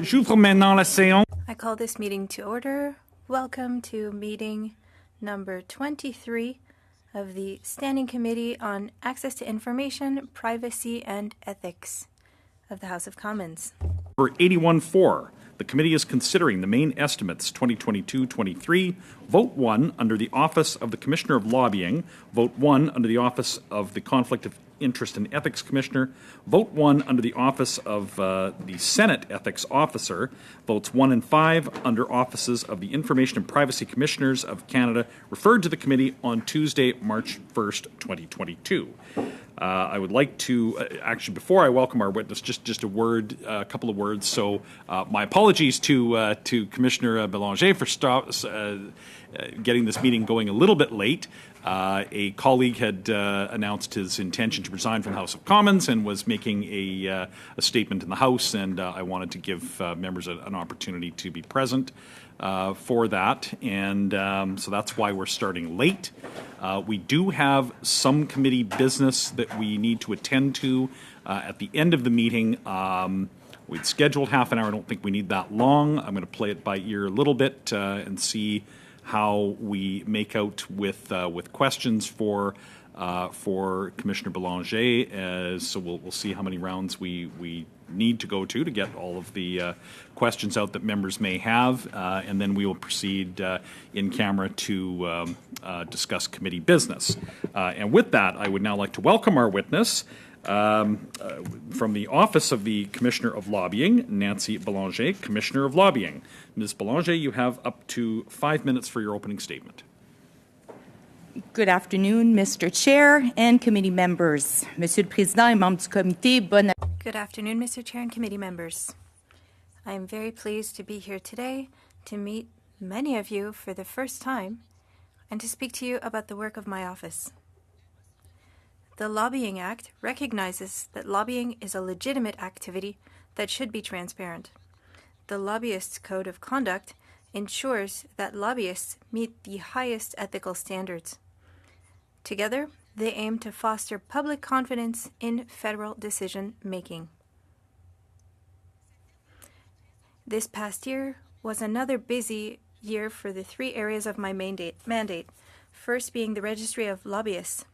J'ouvre maintenant la séance. I call this meeting to order. Welcome to meeting number 23 of the Standing Committee on Access to Information, Privacy and Ethics of the House of Commons. Number 81-4. The committee is considering the main estimates 2022-23. Vote 1 under the Office of the Commissioner of Lobbying. Vote 1 under the Office of the Conflict of Interest and Ethics Commissioner. Vote 1 under the Office of the Senate Ethics Officer. Votes 1 and 5 under offices of the Information and Privacy Commissioners of Canada, referred to the committee on Tuesday, March 1st, 2022. I would like to, actually, before I welcome our witness, just a word, a couple of words. So my apologies to Commissioner Belanger for getting this meeting going a little bit late. A colleague had announced his intention to resign from the House of Commons and was making a statement in the House, and I wanted to give members an opportunity to be present for that, and so that's why we're starting late. We do have some committee business that we need to attend to at the end of the meeting. We'd scheduled half an hour. I don't think we need that long. I'm going to play it by ear a little bit and see how we make out with questions for Commissioner Belanger. So we'll see how many rounds we need to go to get all of the questions out that members may have, and then we will proceed in camera to discuss committee business. And with that, I would now like to welcome our witness from the Office of the Commissioner of Lobbying, Nancy Belanger, Commissioner of Lobbying. Ms. Belanger, you have up to 5 minutes for your opening statement. Good afternoon, Mr. Chair and committee members. Monsieur le Président et membres du comité, bonne. Good afternoon, Mr. Chair and committee members. I am very pleased to be here today to meet many of you for the first time and to speak to you about the work of my office. The Lobbying Act recognizes that lobbying is a legitimate activity that should be transparent. The Lobbyist's Code of Conduct ensures that lobbyists meet the highest ethical standards. Together, they aim to foster public confidence in federal decision-making. This past year was another busy year for the three areas of my mandate, first being the Registry of Lobbyists.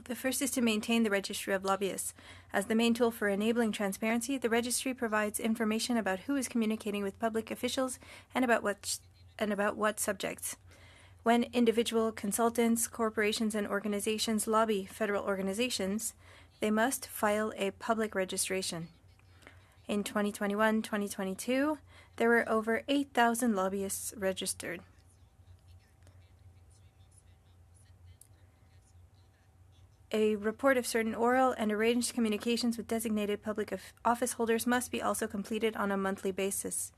The first is to maintain the Registry of Lobbyists. As the main tool for enabling transparency, the registry provides information about who is communicating with public officials and about what subjects. When individual consultants, corporations, and organizations lobby federal organizations, they must file a public registration. In 2021-2022, there were over 8,000 lobbyists registered. A report of certain oral and arranged communications with designated public office holders must be also completed on a monthly basis.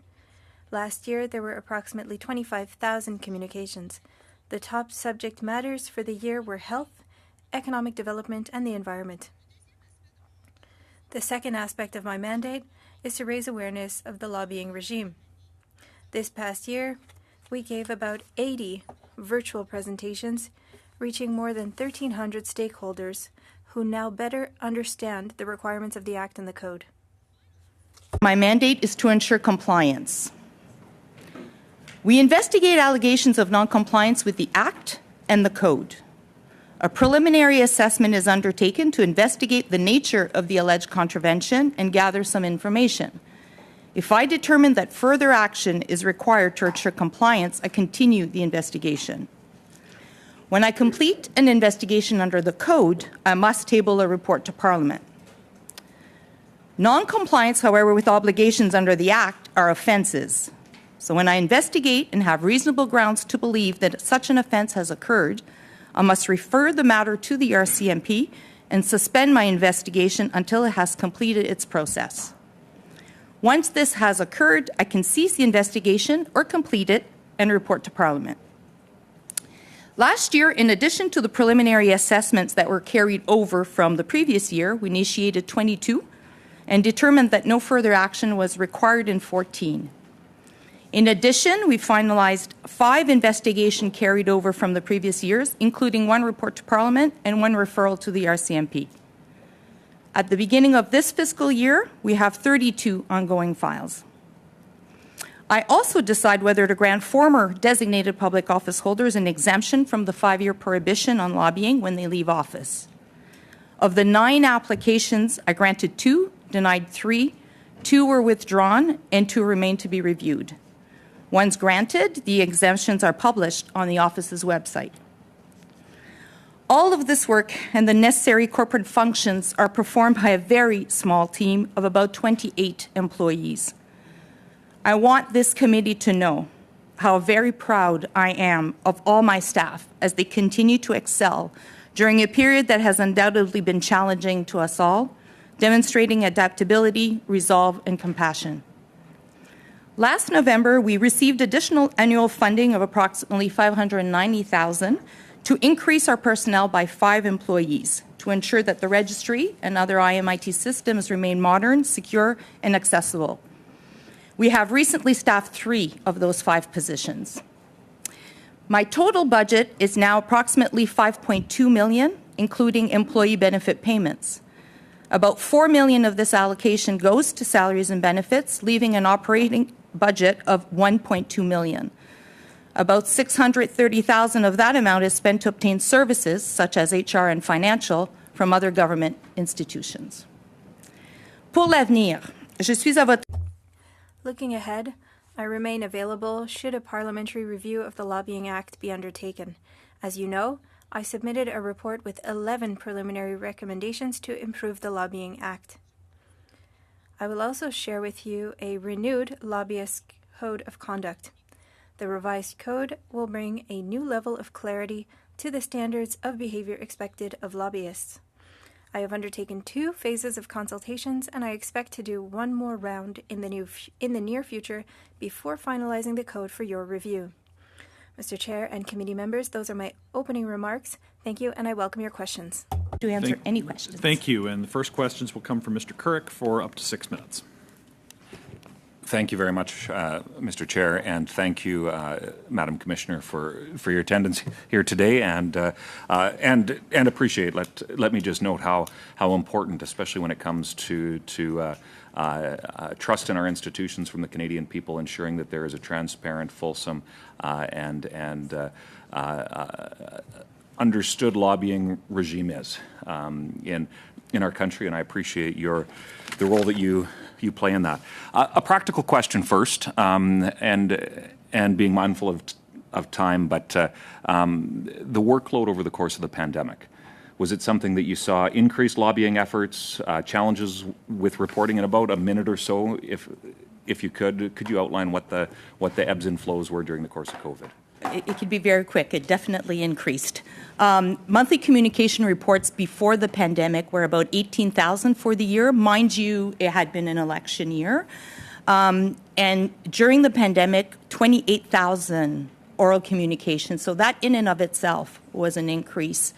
Last year, there were approximately 25,000 communications. The top subject matters for the year were health, economic development, and the environment. The second aspect of my mandate is to raise awareness of the lobbying regime. This past year, we gave about 80 virtual presentations, reaching more than 1,300 stakeholders who now better understand the requirements of the Act and the Code. My mandate is to ensure compliance. We investigate allegations of non-compliance with the Act and the Code. A preliminary assessment is undertaken to investigate the nature of the alleged contravention and gather some information. If I determine that further action is required to ensure compliance, I continue the investigation. When I complete an investigation under the Code, I must table a report to Parliament. Non-compliance, however, with obligations under the Act are offences. So when I investigate and have reasonable grounds to believe that such an offence has occurred, I must refer the matter to the RCMP and suspend my investigation until it has completed its process. Once this has occurred, I can cease the investigation or complete it and report to Parliament. Last year, in addition to the preliminary assessments that were carried over from the previous year, we initiated 22 and determined that no further action was required in 14. In addition, we finalized 5 investigations carried over from the previous years, including 1 report to Parliament and 1 referral to the RCMP. At the beginning of this fiscal year, we have 32 ongoing files. I also decide whether to grant former designated public office holders an exemption from the 5-year prohibition on lobbying when they leave office. Of the 9 applications, I granted 2, denied 3, 2 were withdrawn, and 2 remain to be reviewed. Once granted, the exemptions are published on the office's website. All of this work and the necessary corporate functions are performed by a very small team of about 28 employees. I want this committee to know how very proud I am of all my staff as they continue to excel during a period that has undoubtedly been challenging to us all, demonstrating adaptability, resolve, and compassion. Last November, we received additional annual funding of approximately $590,000 to increase our personnel by 5 employees to ensure that the registry and other IMIT systems remain modern, secure, and accessible. We have recently staffed 3 of those 5 positions. My total budget is now approximately $5.2 million, including employee benefit payments. About $4 million of this allocation goes to salaries and benefits, leaving an operating budget of $1.2 million. About $630,000 of that amount is spent to obtain services, such as HR and financial, from other government institutions. Pour l'avenir, je suis à votre... Looking ahead, I remain available should a parliamentary review of the Lobbying Act be undertaken. As you know, I submitted a report with 11 preliminary recommendations to improve the Lobbying Act. I will also share with you a renewed lobbyist code of conduct. The revised code will bring a new level of clarity to the standards of behavior expected of lobbyists. I have undertaken 2 phases of consultations, and I expect to do 1 more round in the near future before finalizing the code for your review. Mr. Chair and committee members, those are my opening remarks. Thank you, and I welcome your questions. To answer any questions. Thank you. And the first questions will come from Mr. Couric for up to 6 minutes. Thank you very much, Mr. Chair, and thank you, Madam Commissioner, for your attendance here today, and appreciate. Let me just note how important, especially when it comes to trust in our institutions from the Canadian people, ensuring that there is a transparent, fulsome, and understood lobbying regime is in our country, and I appreciate the role that you play in that. A practical question first, and being mindful of time, but the workload over the course of the pandemic, was it something that you saw increased lobbying efforts, challenges with reporting? In about a minute or so, if you could you outline what the ebbs and flows were during the course of COVID? It could be very quick. It definitely increased. Monthly communication reports before the pandemic were about 18,000 for the year. Mind you, it had been an election year. And during the pandemic, 28,000 oral communications. So that in and of itself was an increase.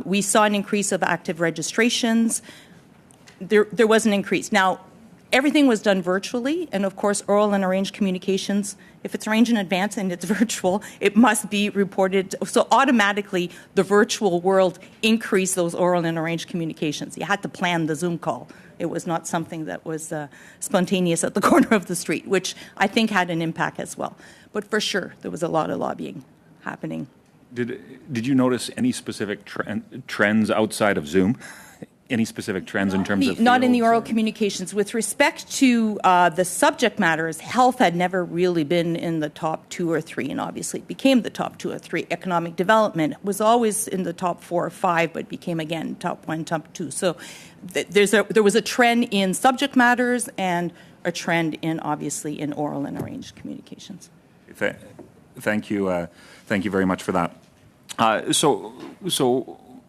We saw an increase of active registrations. There was an increase. Now, everything was done virtually, and of course, oral and arranged communications, if it's arranged in advance and it's virtual, it must be reported. So automatically, the virtual world increased those oral and arranged communications. You had to plan the Zoom call. It was not something that was spontaneous at the corner of the street, which I think had an impact as well. But for sure, there was a lot of lobbying happening. Did you notice any specific trends outside of Zoom? Any specific trends in terms of not in the oral or? communications. With respect to the subject matters, health had never really been in the top 2 or 3, and obviously it became the top 2 or 3. Economic development was always in the top 4 or 5, but became again top 1, top 2. So there was a trend in subject matters and a trend in obviously in oral and arranged communications. Thank you very much for that. So.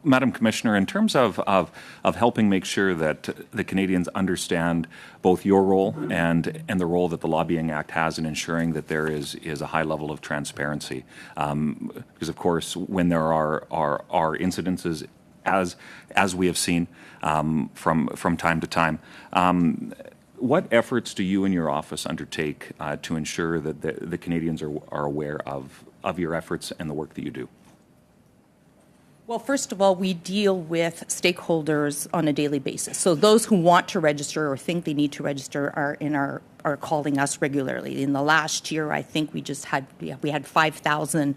Madam Commissioner, in terms of helping make sure that the Canadians understand both your role and the role that the Lobbying Act has in ensuring that there is a high level of transparency, because of course when there are incidences as we have seen from time to time, what efforts do you and your office undertake to ensure that the Canadians are aware of your efforts and the work that you do? Well, first of all, we deal with stakeholders on a daily basis. So those who want to register or think they need to register are in our are calling us regularly. In the last year, I think we had 5,000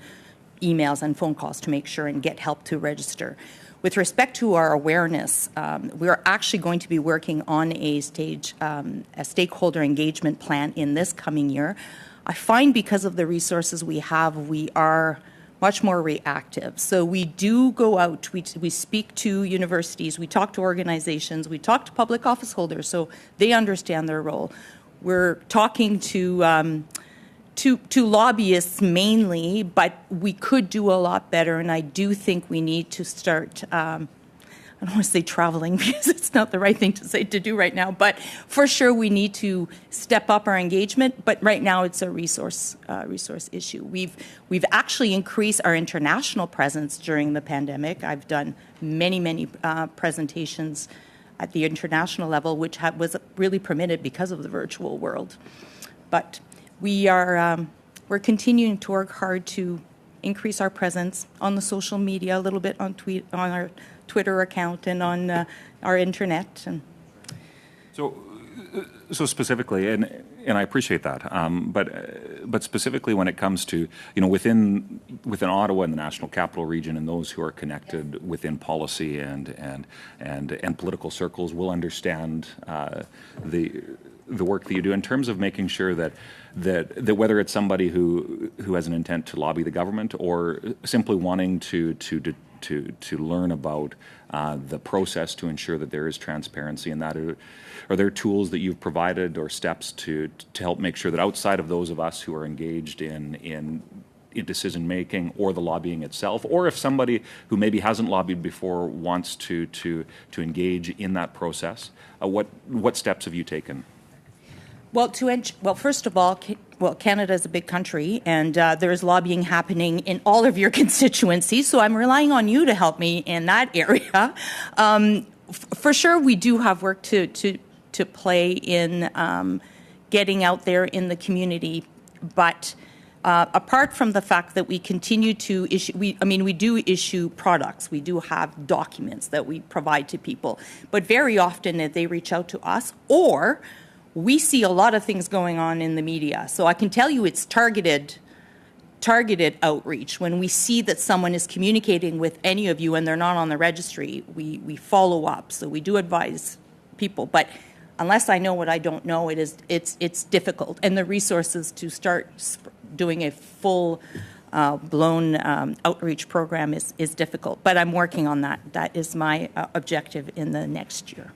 emails and phone calls to make sure and get help to register. With respect to our awareness, we're actually going to be working on a stakeholder engagement plan in this coming year. I find because of the resources we have, we are much more reactive. So we do go out, we speak to universities, we talk to organizations, we talk to public office holders so they understand their role. We're talking to lobbyists mainly, but we could do a lot better, and I do think we need to start, I don't want to say traveling because it's not the right thing to do right now, but for sure we need to step up our engagement, but right now it's a resource issue. We've actually increased our international presence during the pandemic. I've done many presentations at the international level, which was really permitted because of the virtual world. But we're continuing to work hard to increase our presence on the social media, a little bit on our Twitter account and on our internet. And so specifically, and I appreciate that, but specifically when it comes to within Ottawa and the National Capital Region and those who are connected within policy and political circles will understand the work that you do in terms of making sure that whether it's somebody who has an intent to lobby the government or simply wanting to learn about the process to ensure that there is transparency in that, are there tools that you've provided or steps to help make sure that outside of those of us who are engaged in decision making or the lobbying itself, or if somebody who maybe hasn't lobbied before wants to engage in that process, what steps have you taken? Well, first of all, Canada is a big country, and there's lobbying happening in all of your constituencies, so I'm relying on you to help me in that area. For sure, we do have work to play in getting out there in the community, but apart from the fact that we continue to issue, we do issue products, we do have documents that we provide to people, but very often they reach out to us, or we see a lot of things going on in the media. So I can tell you it's targeted outreach. When we see that someone is communicating with any of you and they're not on the registry, we follow up. So we do advise people. But unless I know what I don't know, it's difficult. And the resources to start doing a full blown outreach program is difficult. But I'm working on that. That is my objective in the next year.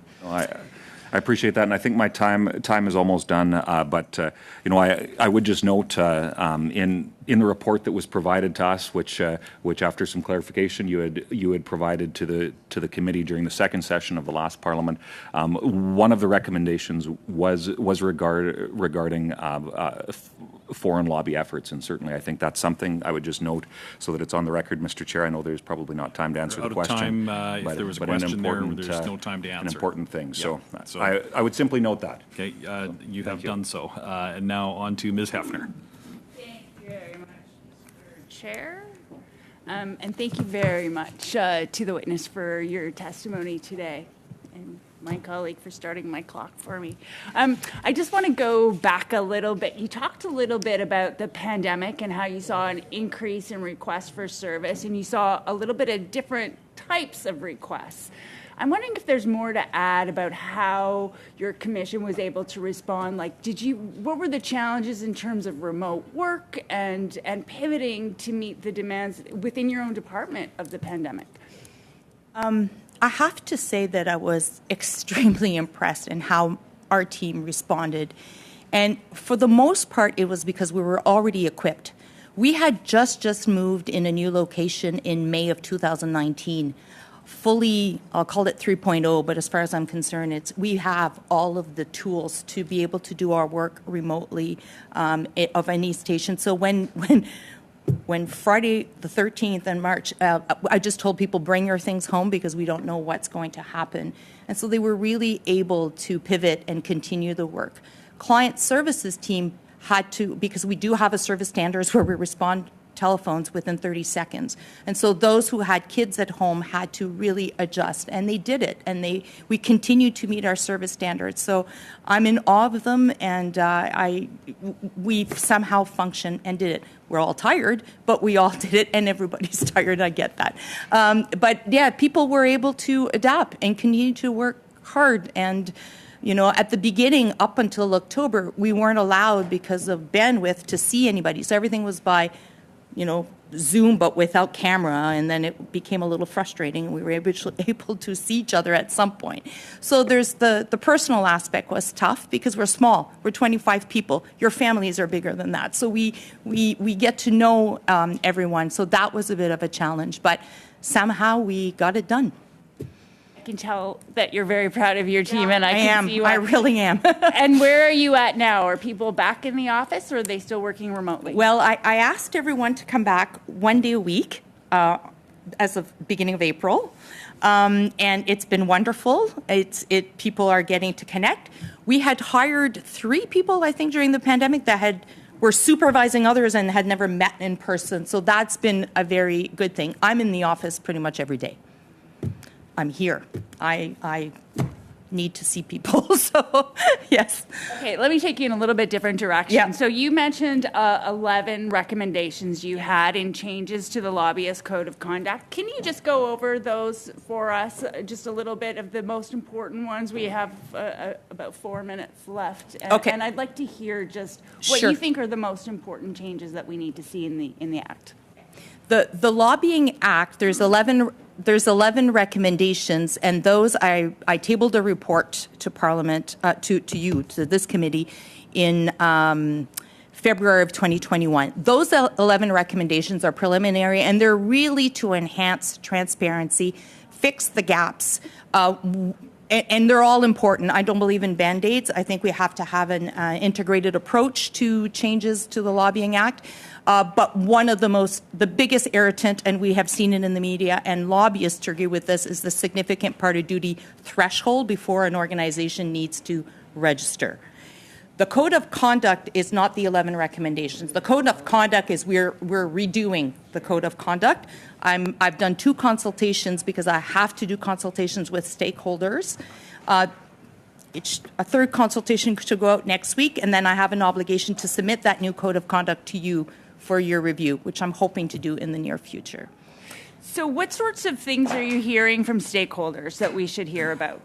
I appreciate that, and I think my time is almost done. But I would just note in the report that was provided to us, which after some clarification you had provided to the committee during the second session of the last Parliament, one of the recommendations was regarding foreign lobby efforts, and certainly I think that's something I would just note so that it's on the record, Mr. Chair. I know there's probably not time to answer the question. If there was a question there's no time to answer. An important thing. Yeah. So I would simply note that. Okay, you have done so. And now on to Ms. Hefner. Thank you very much, Mr. Chair. And thank you very much to the witness for your testimony today, and my colleague for starting my clock for me. I just want to go back a little bit. You talked a little bit about the pandemic and how you saw an increase in requests for service, and you saw a little bit of different types of requests. I'm wondering if there's more to add about how your commission was able to respond. Like, what were the challenges in terms of remote work and pivoting to meet the demands within your own department of the pandemic? I have to say that I was extremely impressed in how our team responded. And for the most part, it was because we were already equipped. We had just moved in a new location in May of 2019. Fully, I'll call it 3.0, but as far as I'm concerned, we have all of the tools to be able to do our work remotely of any station. So when Friday the 13th in March, I just told people, bring your things home because we don't know what's going to happen. And so they were really able to pivot and continue the work. Client services team had to, because we do have a service standards where we respond telephones within 30 seconds. And so those who had kids at home had to really adjust, and they did it, and we continued to meet our service standards. So I'm in awe of them, and we somehow functioned and did it. We're all tired, but we all did it, and everybody's tired, I get that. But yeah, people were able to adapt and continue to work hard. And at the beginning, up until October, we weren't allowed because of bandwidth to see anybody. So everything was by, Zoom, but without camera, and then it became a little frustrating. We were able to see each other at some point. So there's the personal aspect was tough because we're small. We're 25 people. Your families are bigger than that. So we get to know everyone. So that was a bit of a challenge, but somehow we got it done. I can tell that you're very proud of your team, and I can am. see you. I really am. And where are you at now? Are people back in the office, or are they still working remotely? Well, I asked everyone to come back 1 day a week as of beginning of April, and it's been wonderful. People are getting to connect. We had hired 3 people, I think, during the pandemic that were supervising others and had never met in person. So that's been a very good thing. I'm in the office pretty much every day. I'm here. I need to see people, so yes. Okay, let me take you in a little bit different direction. Yeah. So you mentioned 11 recommendations you had in changes to the lobbyist code of conduct. Can you just go over those for us, just a little bit of the most important ones? We have about 4 minutes left. Okay. And I'd like to hear just what Sure. you think are the most important changes that we need to see in the Act. The Lobbying Act, there's 11 recommendations, and those I tabled a report to Parliament, to this committee, in February of 2021. Those 11 recommendations are preliminary, and they're really to enhance transparency, fix the gaps, and they're all important. I don't believe in Band-Aids. I think we have to have an integrated approach to changes to the Lobbying Act. But one of the biggest irritant, and we have seen it in the media, and lobbyists agree with this, is the significant party duty threshold before an organization needs to register. The Code of Conduct is not the 11 recommendations. The Code of Conduct is we're redoing the Code of Conduct. I've done 2 consultations because I have to do consultations with stakeholders. A 3rd consultation to go out next week, and then I have an obligation to submit that new Code of Conduct to you for your review, which I'm hoping to do in the near future. So what sorts of things are you hearing from stakeholders that we should hear about?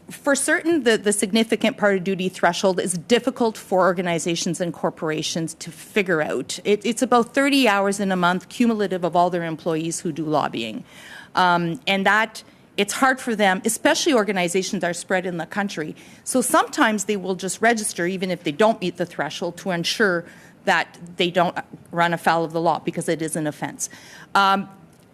For certain, the significant party duty threshold is difficult for organizations and corporations to figure out. It's about 30 hours in a month cumulative of all their employees who do lobbying. And that it's hard for them, especially organizations that are spread in the country. So sometimes they will just register even if they don't meet the threshold to ensure that they don't run afoul of the law because it is an offense.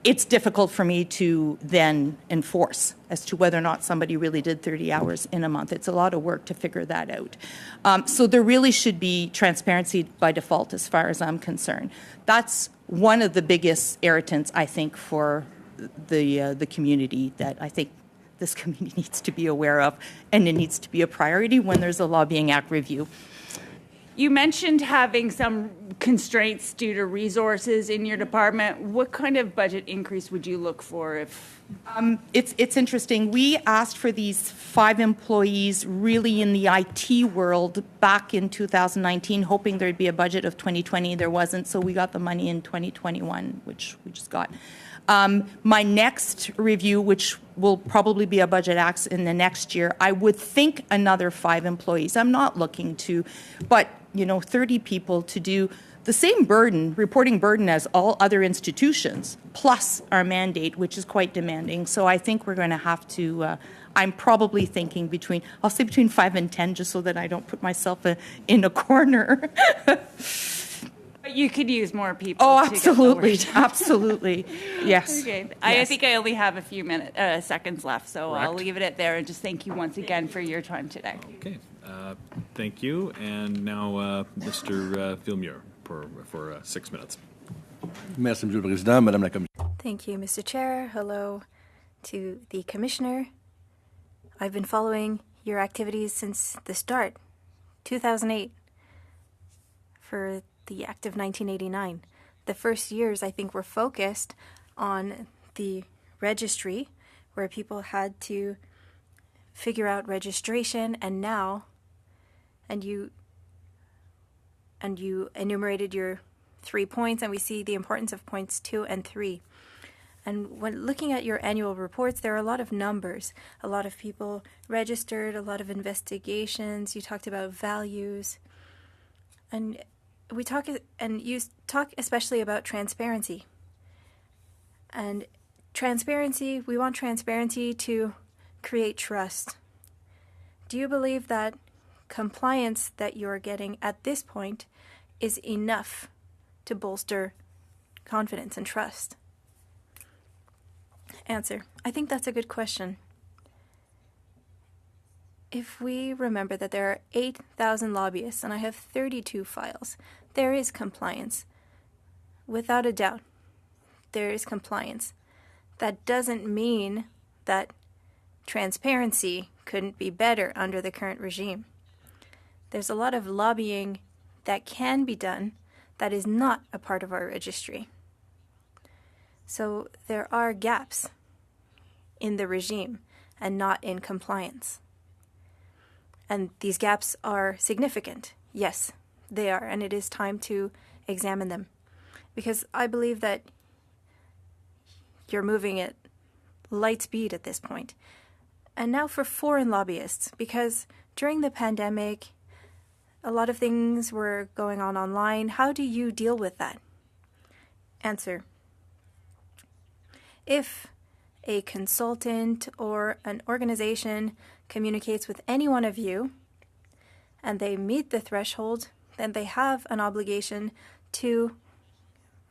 It's difficult for me to then enforce as to whether or not somebody really did 30 hours in a month. It's a lot of work to figure that out. So there really should be transparency by default as far as I'm concerned. That's one of the biggest irritants, I think, for the community that I think this community needs to be aware of, and it needs to be a priority when there's a Lobbying Act review. You mentioned having some constraints due to resources in your department. What kind of budget increase would you look for if? It's interesting. We asked for these 5 employees really in the IT world back in 2019, hoping there'd be a budget of 2020. There wasn't, so we got the money in 2021, which we just got. My next review, which will probably be a budget act in the next year, I would think another 5 employees. I'm not looking to, but 30 people to do the same reporting burden as all other institutions, plus our mandate, which is quite demanding. So I think we're going to have to, I'm probably thinking between 5 and 10, just so that I don't put myself in a corner. You could use more people. Oh, to get the absolutely. work done. Absolutely. Yes. Okay. Yes. I think I only have a few seconds left, so I'll Correct. leave it at there and just thank you once again for your time today. Okay, thank you. And now, Mr. Villemure for 6 minutes. Merci, Monsieur le Président, Madame la Commissaire. Thank you, Mr. Chair. Hello to the Commissioner. I've been following your activities since the start, 2008, for the Act of 1989. the first years, I think, were focused on the registry, where people had to figure out registration, and you enumerated your 3 points, and we see the importance of points 2 and 3. And when looking at your annual reports, there are a lot of numbers. A lot of people registered, a lot of investigations. You talked about values. And you talk especially about transparency. And transparency, we want transparency to create trust. Do you believe that compliance that you're getting at this point is enough to bolster confidence and trust? Answer: I think that's a good question. If we remember that there are 8,000 lobbyists and I have 32 files, there is compliance. Without a doubt, there is compliance. That doesn't mean that transparency couldn't be better under the current regime. There's a lot of lobbying that can be done that is not a part of our registry. So there are gaps in the regime and not in compliance. And these gaps are significant. Yes, they are, and it is time to examine them. Because I believe that you're moving at light speed at this point. And now for foreign lobbyists, because during the pandemic, a lot of things were going on online. How do you deal with that? Answer: if a consultant or an organization communicates with any one of you and they meet the threshold, then they have an obligation to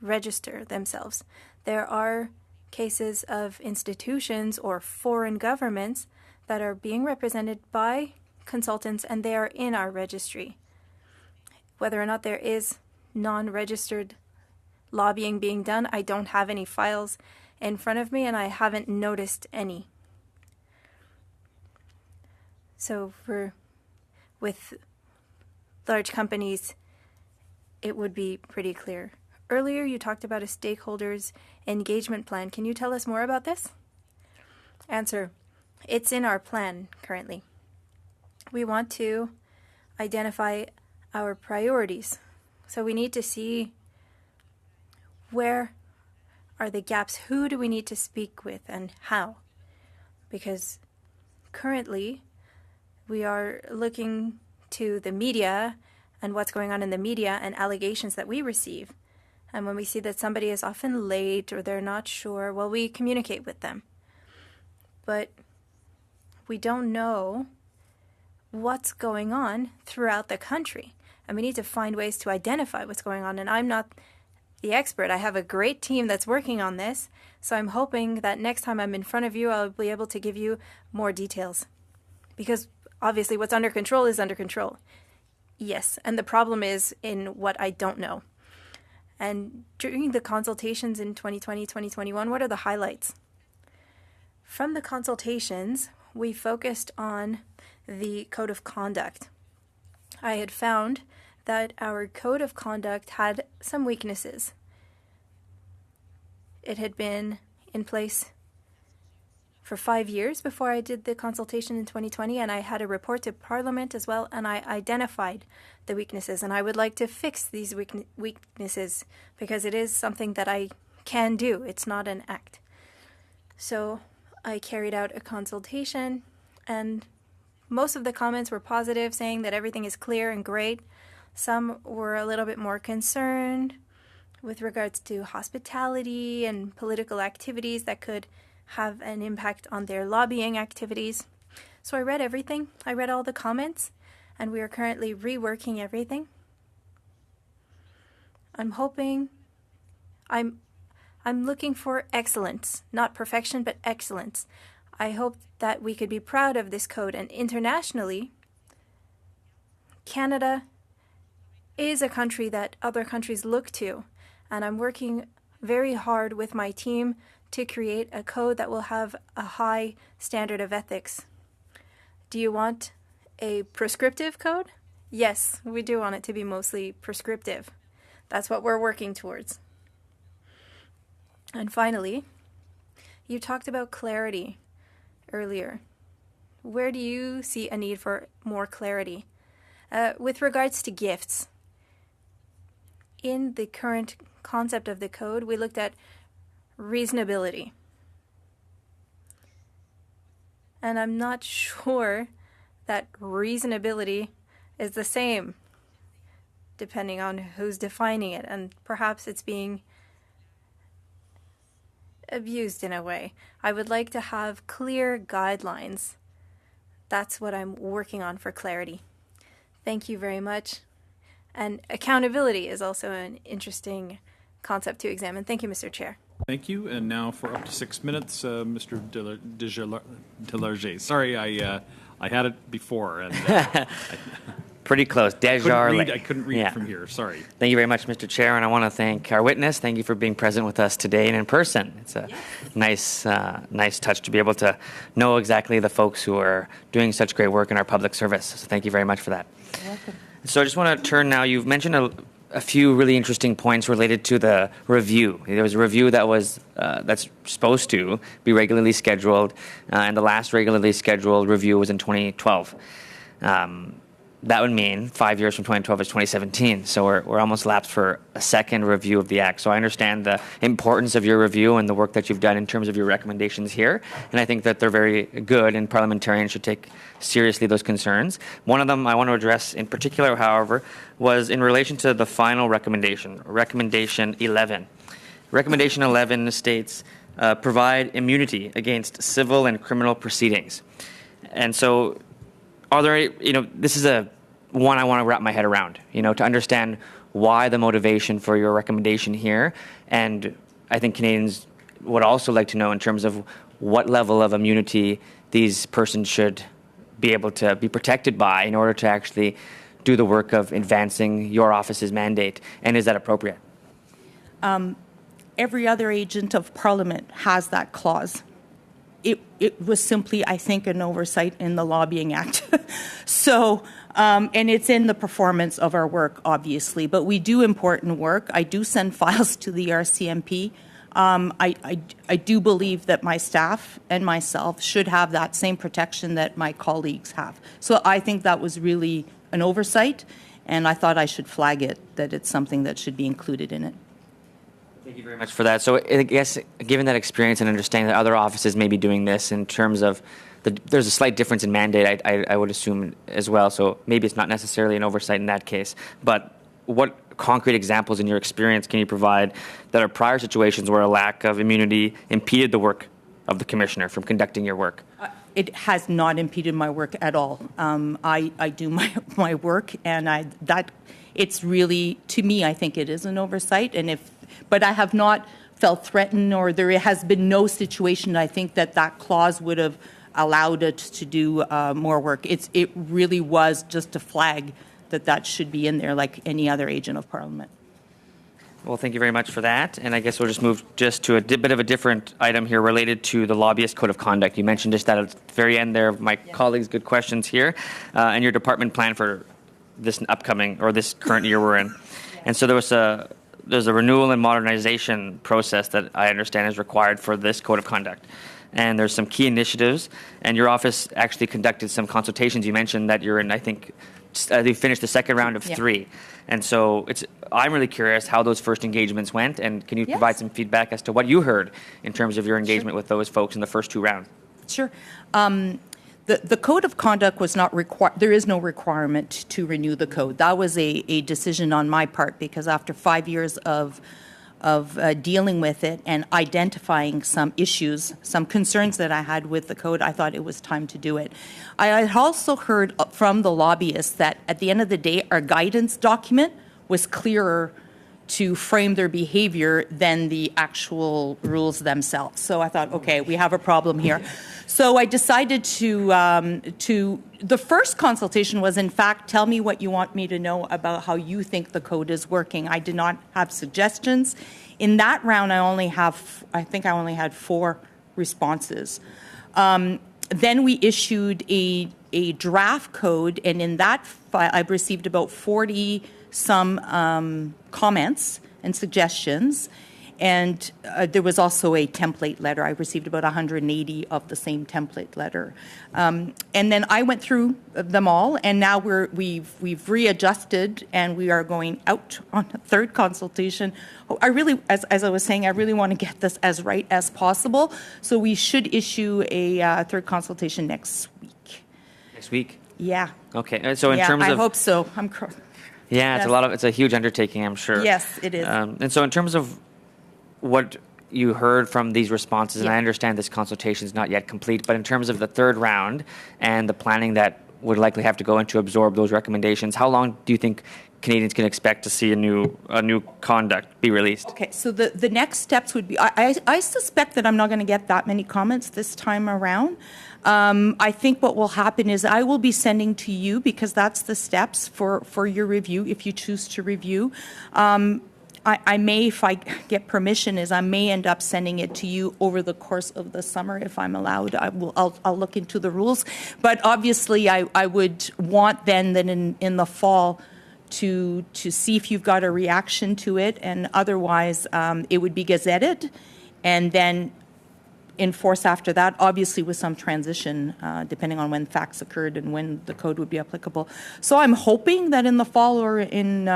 register themselves. There are cases of institutions or foreign governments that are being represented by consultants, and they are in our registry. Whether or not there is non-registered lobbying being done, I don't have any files in front of me, and I haven't noticed any. So with large companies, it would be pretty clear. Earlier, you talked about a stakeholders engagement plan. Can you tell us more about this? Answer: it's in our plan currently. We want to identify our priorities. So we need to see where are the gaps, who do we need to speak with, and how. Because currently we are looking to the media and what's going on in the media and allegations that we receive. And when we see that somebody is often late or they're not sure, well, we communicate with them. But we don't know what's going on throughout the country. And we need to find ways to identify what's going on. And I'm not the expert. I have a great team that's working on this. So I'm hoping that next time I'm in front of you, I'll be able to give you more details. Because obviously what's under control is under control. Yes, and the problem is in what I don't know. And during the consultations in 2020, 2021, what are the highlights? From the consultations, we focused on the code of conduct. I had found that our code of conduct had some weaknesses. It had been in place for 5 years before I did the consultation in 2020, and I had a report to Parliament as well, and I identified the weaknesses, and I would like to fix these weaknesses because it is something that I can do. It's not an act. So I carried out a consultation, and most of the comments were positive, saying that everything is clear and great. Some were a little bit more concerned with regards to hospitality and political activities that could have an impact on their lobbying activities. So I read everything. I read all the comments, and we are currently reworking everything. I'm looking for excellence, not perfection, but excellence. I hope that we could be proud of this code, and internationally, Canada is a country that other countries look to, and I'm working very hard with my team to create a code that will have a high standard of ethics. Do you want a prescriptive code? Yes, we do want it to be mostly prescriptive. That's what we're working towards. And finally, you talked about clarity earlier. Where do you see a need for more clarity? With regards to gifts, in the current concept of the code, we looked at reasonability. And I'm not sure that reasonability is the same depending on who's defining it, and perhaps it's being abused in a way. I would like to have clear guidelines. That's what I'm working on for clarity. Thank you very much. And accountability is also an interesting concept to examine. Thank you, Mr. Chair. Thank you. And now for up to 6 minutes, Mr. Delarge. Sorry, I had it before. And, Pretty close. Desjardins. I couldn't read it from here. Sorry. Thank you very much, Mr. Chair, and I want to thank our witness. Thank you for being present with us today and in person. It's a nice touch to be able to know exactly the folks who are doing such great work in our public service. So thank you very much for that. You're welcome. So I just want to turn now. You've mentioned a few really interesting points related to the review. There was a review that was that's supposed to be regularly scheduled, and the last regularly scheduled review was in 2012. That would mean 5 years from 2012 is 2017. So we're almost lapsed for a second review of the Act. So I understand the importance of your review and the work that you've done in terms of your recommendations here. And I think that they're very good, and parliamentarians should take seriously those concerns. One of them I want to address in particular, however, was in relation to the final recommendation, Recommendation 11. Recommendation 11 states, provide immunity against civil and criminal proceedings. And so are there, this is one I want to wrap my head around, to understand why the motivation for your recommendation here. And I think Canadians would also like to know in terms of what level of immunity these persons should be able to be protected by in order to actually do the work of advancing your office's mandate. And is that appropriate? Every other agent of Parliament has that clause. It was simply, I think, an oversight in the Lobbying Act. So, and it's in the performance of our work, obviously. But we do important work. I do send files to the RCMP. I do believe that my staff and myself should have that same protection that my colleagues have. So I think that was really an oversight, and I thought I should flag it, that it's something that should be included in it. Thank you very much for that. So I guess, given that experience and understanding that other offices may be doing this in terms of there's a slight difference in mandate, I would assume as well. So maybe it's not necessarily an oversight in that case. But what concrete examples in your experience can you provide that are prior situations where a lack of immunity impeded the work of the commissioner from conducting your work? It has not impeded my work at all. I do my work, and it's really, to me, I think it is an oversight. But I have not felt threatened, or there has been no situation I think that clause would have allowed it to do more work. It really was just a flag that should be in there like any other agent of Parliament. Well, thank you very much for that. And I guess we'll just move to a bit of a different item here related to the Lobbyist Code of Conduct. You mentioned just that at the very end there of my colleagues' good questions here, and your department plan for this upcoming or this current year we're in. And so there's a renewal and modernization process that I understand is required for this code of conduct. And there's some key initiatives, and your office actually conducted some consultations. You mentioned that you're in, I think, you finished the second round of 3. And so I'm really curious how those first engagements went, and can you provide some feedback as to what you heard in terms of your engagement with those folks in the first 2 rounds? Sure. The code of conduct was not required. There is no requirement to renew the code. That was a decision on my part, because after 5 years of dealing with it and identifying some issues, some concerns that I had with the code, I thought it was time to do it. I had also heard from the lobbyists that at the end of the day, our guidance document was clearer to frame their behavior than the actual rules themselves. So I thought, okay, we have a problem here. So I decided to the first consultation was, in fact, tell me what you want me to know about how you think the code is working. I did not have suggestions. In that round, I think I only had 4 responses. Then we issued a draft code, and in that file, I've received about 40 some comments and suggestions. And there was also a template letter. I received about 180 of the same template letter. And then I went through them all, and now we've readjusted, and we are going out on a third consultation. I really, as I was saying, I really want to get this as right as possible. So we should issue a third consultation next week. Next week? Yeah. Okay. So in Yeah, terms I of... hope so. Yeah, it's Yes. it's a huge undertaking, I'm sure. Yes, it is. And so in terms of what you heard from these responses, and Yeah. I understand this consultation is not yet complete, but in terms of the third round and the planning that would likely have to go in to absorb those recommendations, how long do you think Canadians can expect to see a new conduct be released? Okay, so the next steps would be, I suspect that I'm not going to get that many comments this time around. I think what will happen is I will be sending to you, because that's the steps for your review, if you choose to review. I may, if I get permission, I may end up sending it to you over the course of the summer, if I'm allowed. I'll look into the rules. But obviously, I would want then that in the fall to see if you've got a reaction to it, and otherwise it would be gazetted and then enforce after that, obviously with some transition depending on when facts occurred and when the code would be applicable. So I'm hoping that in the fall or in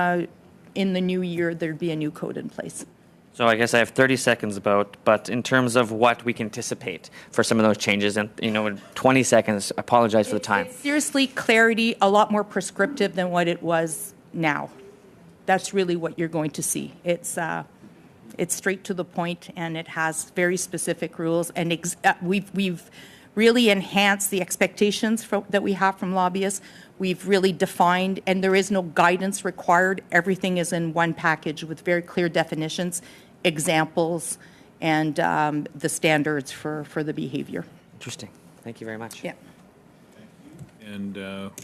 the new year there'd be a new code in place. So I guess I have 30 seconds but in terms of what we can anticipate for some of those changes, and in 20 seconds, I apologize for the time. It's seriously, clarity, a lot more prescriptive than what it was now. That's really what you're going to see. It's straight to the point, and it has very specific rules, and we've really enhanced the expectations that we have from lobbyists. We've really defined, and there is no guidance required. Everything is in one package with very clear definitions, examples, and the standards for the behavior. Interesting. Thank you very much. Yeah. And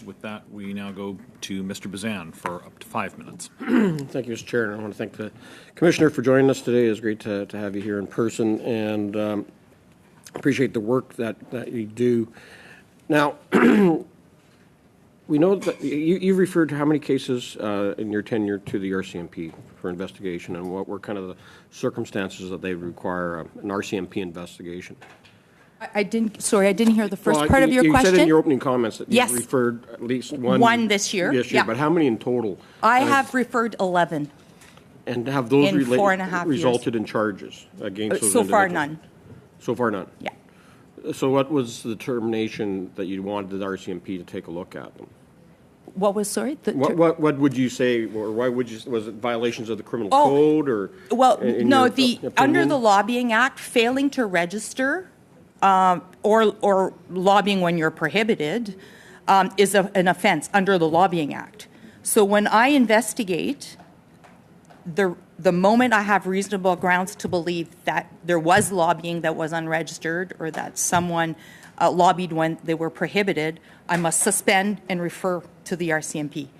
with that, we now go to Mr. Bazan for up to 5 minutes. Thank you, Mr. Chair, and I want to thank the Commissioner for joining us today. It's great to have you here in person, and appreciate the work that you do. Now, we know that you've referred to how many cases in your tenure to the RCMP for investigation, and what were kind of the circumstances that they require an RCMP investigation. I didn't hear the first Well, part of your question. You said in your opening comments that Yes. you referred at least one. One this year, yeah. But how many in total? I have referred 11. And have those in 4.5 years. resulted in charges against those So far, individuals? none. So far, none? Yeah. So what was the determination that you wanted the RCMP to take a look at them? What was, sorry? What would you say, or why would you, was it violations of the criminal Oh, code, or? Well, in no, your under opinion? the Lobbying Act, failing to register or lobbying when you're prohibited is an offense under the Lobbying Act. So when I investigate, the moment I have reasonable grounds to believe that there was lobbying that was unregistered, or that someone lobbied when they were prohibited, I must suspend and refer to the RCMP.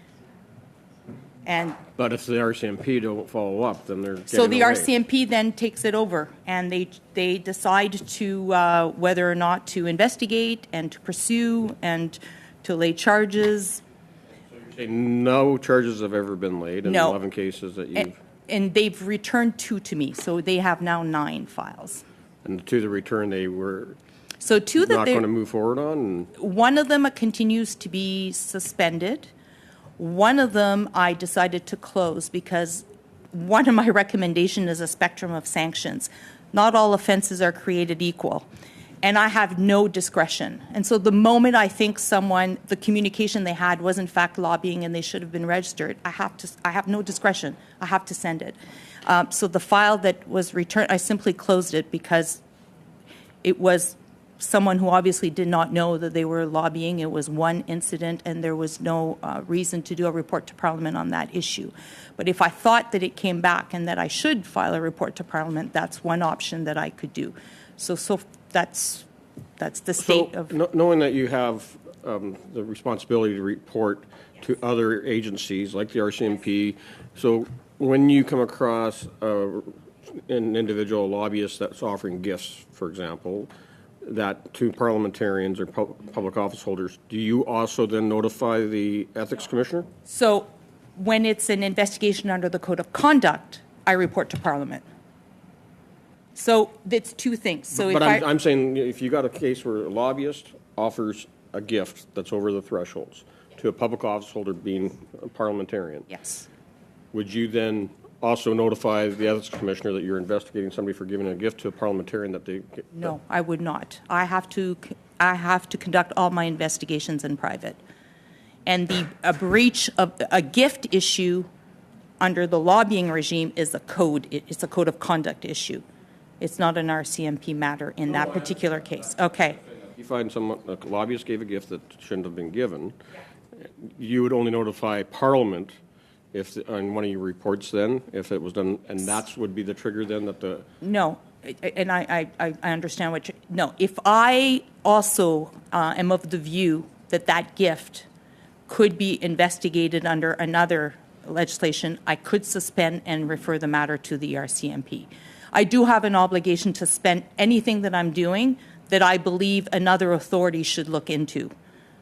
And But if the RCMP don't follow up, then they're so the getting away. RCMP then takes it over, and they decide to whether or not to investigate and to pursue and to lay charges. Say no charges have ever been laid in No. 11 cases that you've, And they've returned 2 to me, so they have now 9 files. and to the return, they were So 2 that not going to move forward on? And one of them continues to be suspended. One of them I decided to close because one of my recommendations is a spectrum of sanctions. Not all offenses are created equal, and I have no discretion. And so the moment I think the communication they had was in fact lobbying and they should have been registered, I have no discretion. I have to send it. So the file that was returned, I simply closed it because it was someone who obviously did not know that they were lobbying. It was one incident, and there was no reason to do a report to Parliament on that issue. But if I thought that it came back and that I should file a report to Parliament, that's one option that I could do. So that's the state of... Knowing that you have the responsibility to report to other agencies like the RCMP, so when you come across an individual lobbyist that's offering gifts, for example, that to parliamentarians or public office holders, do you also then notify the Ethics Commissioner? So when it's an investigation under the Code of Conduct, I report to Parliament. So it's two things. So But if I'm saying, if you got a case where a lobbyist offers a gift that's over the thresholds to a public office holder being a parliamentarian, yes. would you then also notify the ethics commissioner that you're investigating somebody for giving a gift to a parliamentarian that they? No, I would not. I have to conduct all my investigations in private. And a breach of a gift issue under the lobbying regime is a code. It's a code of conduct issue. It's not an RCMP matter in that particular case. Okay. If you find someone, a lobbyist gave a gift that shouldn't have been given, you would only notify Parliament if, on one of your reports then, if it was done, and that would be the trigger then that the... No, and I understand what you... No, if I also am of the view that that gift could be investigated under another legislation, I could suspend and refer the matter to the RCMP. I do have an obligation to spend anything that I'm doing that I believe another authority should look into.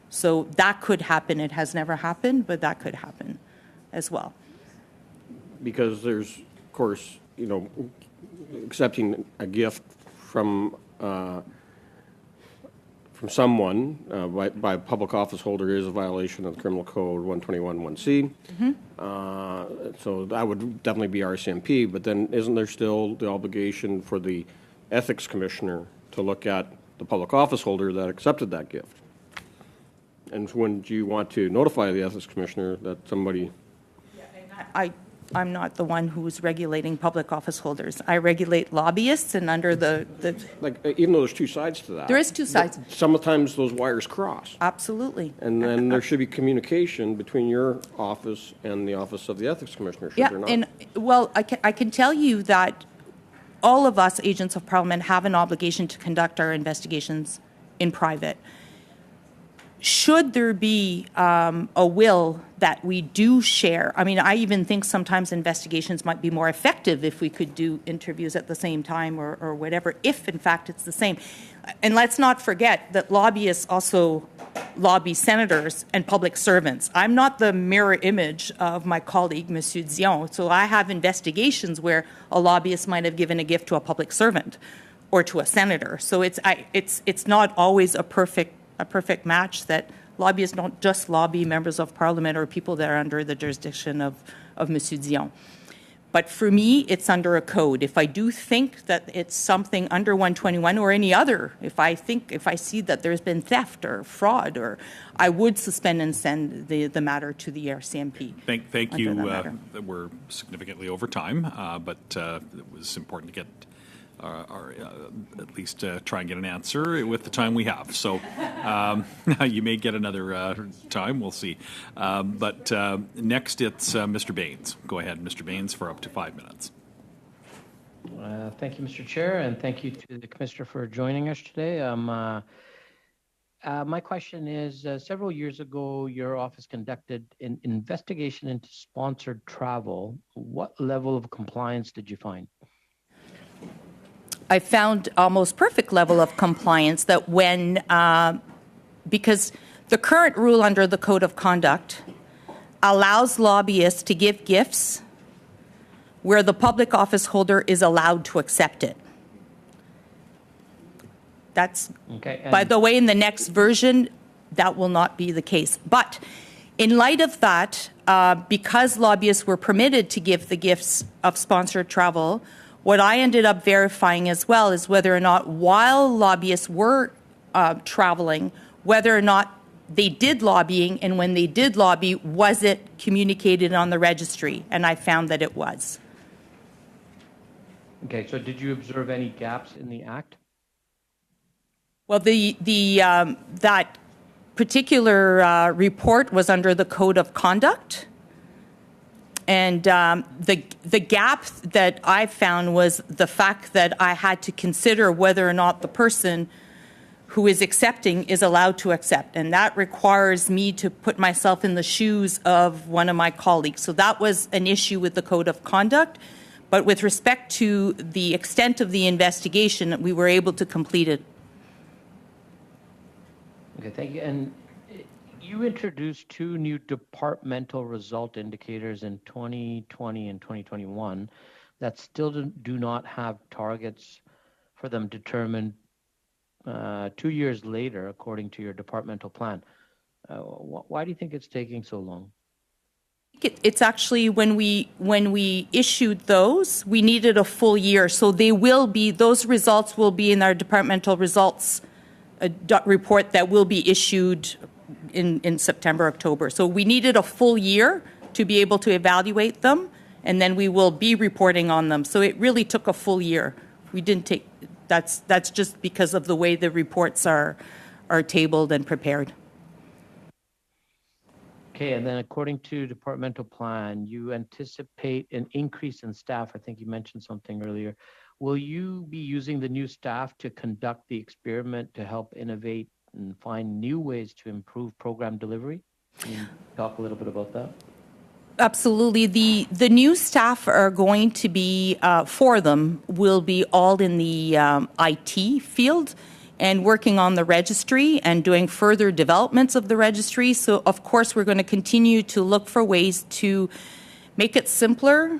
So that could happen. It has never happened, but that could happen as well. Because there's, of course, accepting a gift from someone by a public office holder is a violation of the Criminal Code 121(1)(c). So that would definitely be RCMP, but then isn't there still the obligation for the ethics commissioner to look at the public office holder that accepted that gift? And when do you want to notify the ethics commissioner that somebody... I'm not the one who's regulating public office holders. I regulate lobbyists, and under the Like, even though there's two sides to that. There is two sides. Sometimes those wires cross. Absolutely. And then there should be communication between your office and the office of the ethics commissioner, should there not? And well, I can tell you that all of us agents of parliament have an obligation to conduct our investigations in private. Should there be a will that we do share, I mean, I even think sometimes investigations might be more effective if we could do interviews at the same time or whatever, if in fact it's the same. And let's not forget that lobbyists also lobby senators and public servants. I'm not the mirror image of my colleague, Monsieur Dion. So I have investigations where a lobbyist might have given a gift to a public servant or to a senator. So it's not always a perfect match, that lobbyists don't just lobby members of parliament or people that are under the jurisdiction of Monsieur Dion. But for me, it's under a code. If I do think that it's something under 121 or any other, if I see that there's been theft or fraud, or I would suspend and send the matter to the RCMP. Thank you. We're significantly over time, but it was important to get at least try and get an answer with the time we have. So you may get another time. We'll see. But next, it's Mr. Baines. Go ahead, Mr. Baines, for up to 5 minutes. Thank you, Mr. Chair, and thank you to the Commissioner for joining us today. My question is, several years ago, your office conducted an investigation into sponsored travel. What level of compliance did you find? I found almost perfect level of compliance that when, because the current rule under the Code of Conduct allows lobbyists to give gifts where the public office holder is allowed to accept it. That's, okay, by the way, in the next version, that will not be the case. But in light of that, because lobbyists were permitted to give the gifts of sponsored travel, what I ended up verifying as well is whether or not, while lobbyists were traveling, whether or not they did lobbying, and when they did lobby, was it communicated on the registry? And I found that it was. Okay, so did you observe any gaps in the Act? Well, that particular report was under the Code of Conduct. And the gap that I found was the fact that I had to consider whether or not the person who is accepting is allowed to accept. And that requires me to put myself in the shoes of one of my colleagues. So that was an issue with the Code of Conduct. But with respect to the extent of the investigation, we were able to complete it. Okay, thank you. And you introduced two new departmental result indicators in 2020 and 2021 that still do not have targets for them determined 2 years later, according to your departmental plan. Why do you think it's taking so long? It's actually when we issued those, we needed a full year. So those results will be in our departmental results report that will be issued in September, October. So we needed a full year to be able to evaluate them, and then we will be reporting on them. So it really took a full year. We didn't take, that's just because of the way the reports are tabled and prepared. Okay, and then according to departmental plan, you anticipate an increase in staff. I think you mentioned something earlier. Will you be using the new staff to conduct the experiment to help innovate and find new ways to improve program delivery? Can you talk a little bit about that? Absolutely. The new staff are going to be, 4 of them, will be all in the IT field and working on the registry and doing further developments of the registry. So, of course, we're going to continue to look for ways to make it simpler.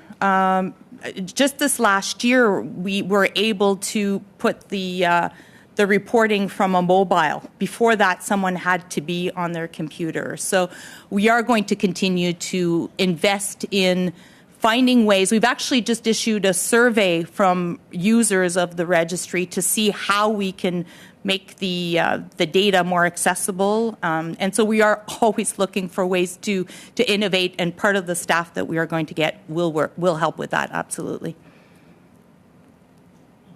Just this last year, we were able to put the reporting from a mobile. Before that, someone had to be on their computer. So we are going to continue to invest in finding ways. We've actually just issued a survey from users of the registry to see how we can make the data more accessible. And so we are always looking for ways to innovate, and part of the staff that we are going to get will help with that, absolutely.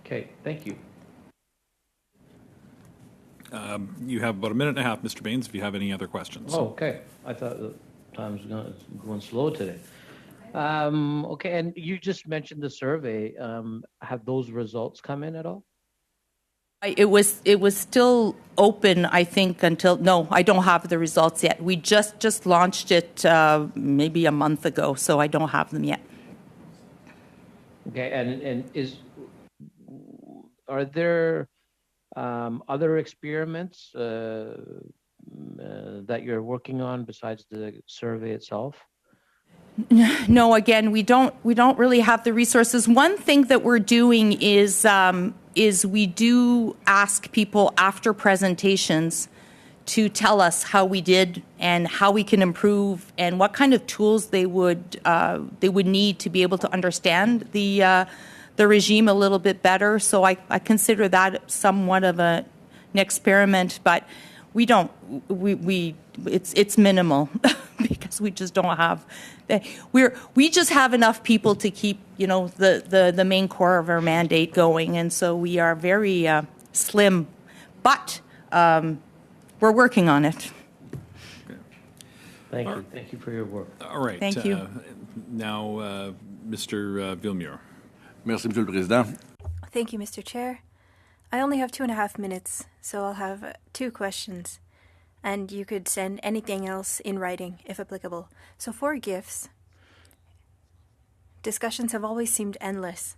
Okay, thank you. You have about a minute and a half, Mr. Baines, if you have any other questions. Oh, okay. I thought the time was going slow today. Okay, and you just mentioned the survey. Have those results come in at all? It was still open, I think, until, no, I don't have the results yet. We just launched it maybe a month ago, so I don't have them yet. Okay, and are there other experiments that you're working on besides the survey itself? No, again, we don't really have the resources. One thing that we're doing is we do ask people after presentations to tell us how we did and how we can improve and what kind of tools they would need to be able to understand the regime a little bit better. So I consider that somewhat of an experiment, but it's minimal because we just don't have. We just have enough people to keep, the main core of our mandate going, and so we are very slim, but we're working on it. Thank you. Thank you for your work. All right. Thank you. Now, Mr. Villemure. Merci, Monsieur le Président. Thank you, Mr. Chair. I only have 2.5 minutes, so I'll have 2 questions. And you could send anything else in writing, if applicable. So for gifts, discussions have always seemed endless.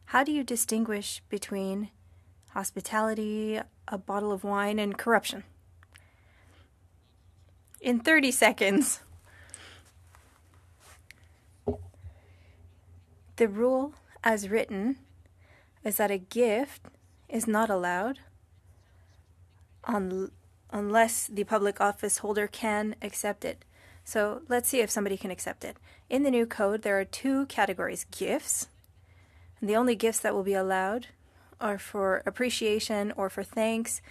How do you distinguish between hospitality, a bottle of wine, and corruption? In 30 seconds. The rule, as written, is that a gift is not allowed unless the public office holder can accept it. So let's see if somebody can accept it. In the new code, there are 2 categories: gifts, and the only gifts that will be allowed are for appreciation or for thanks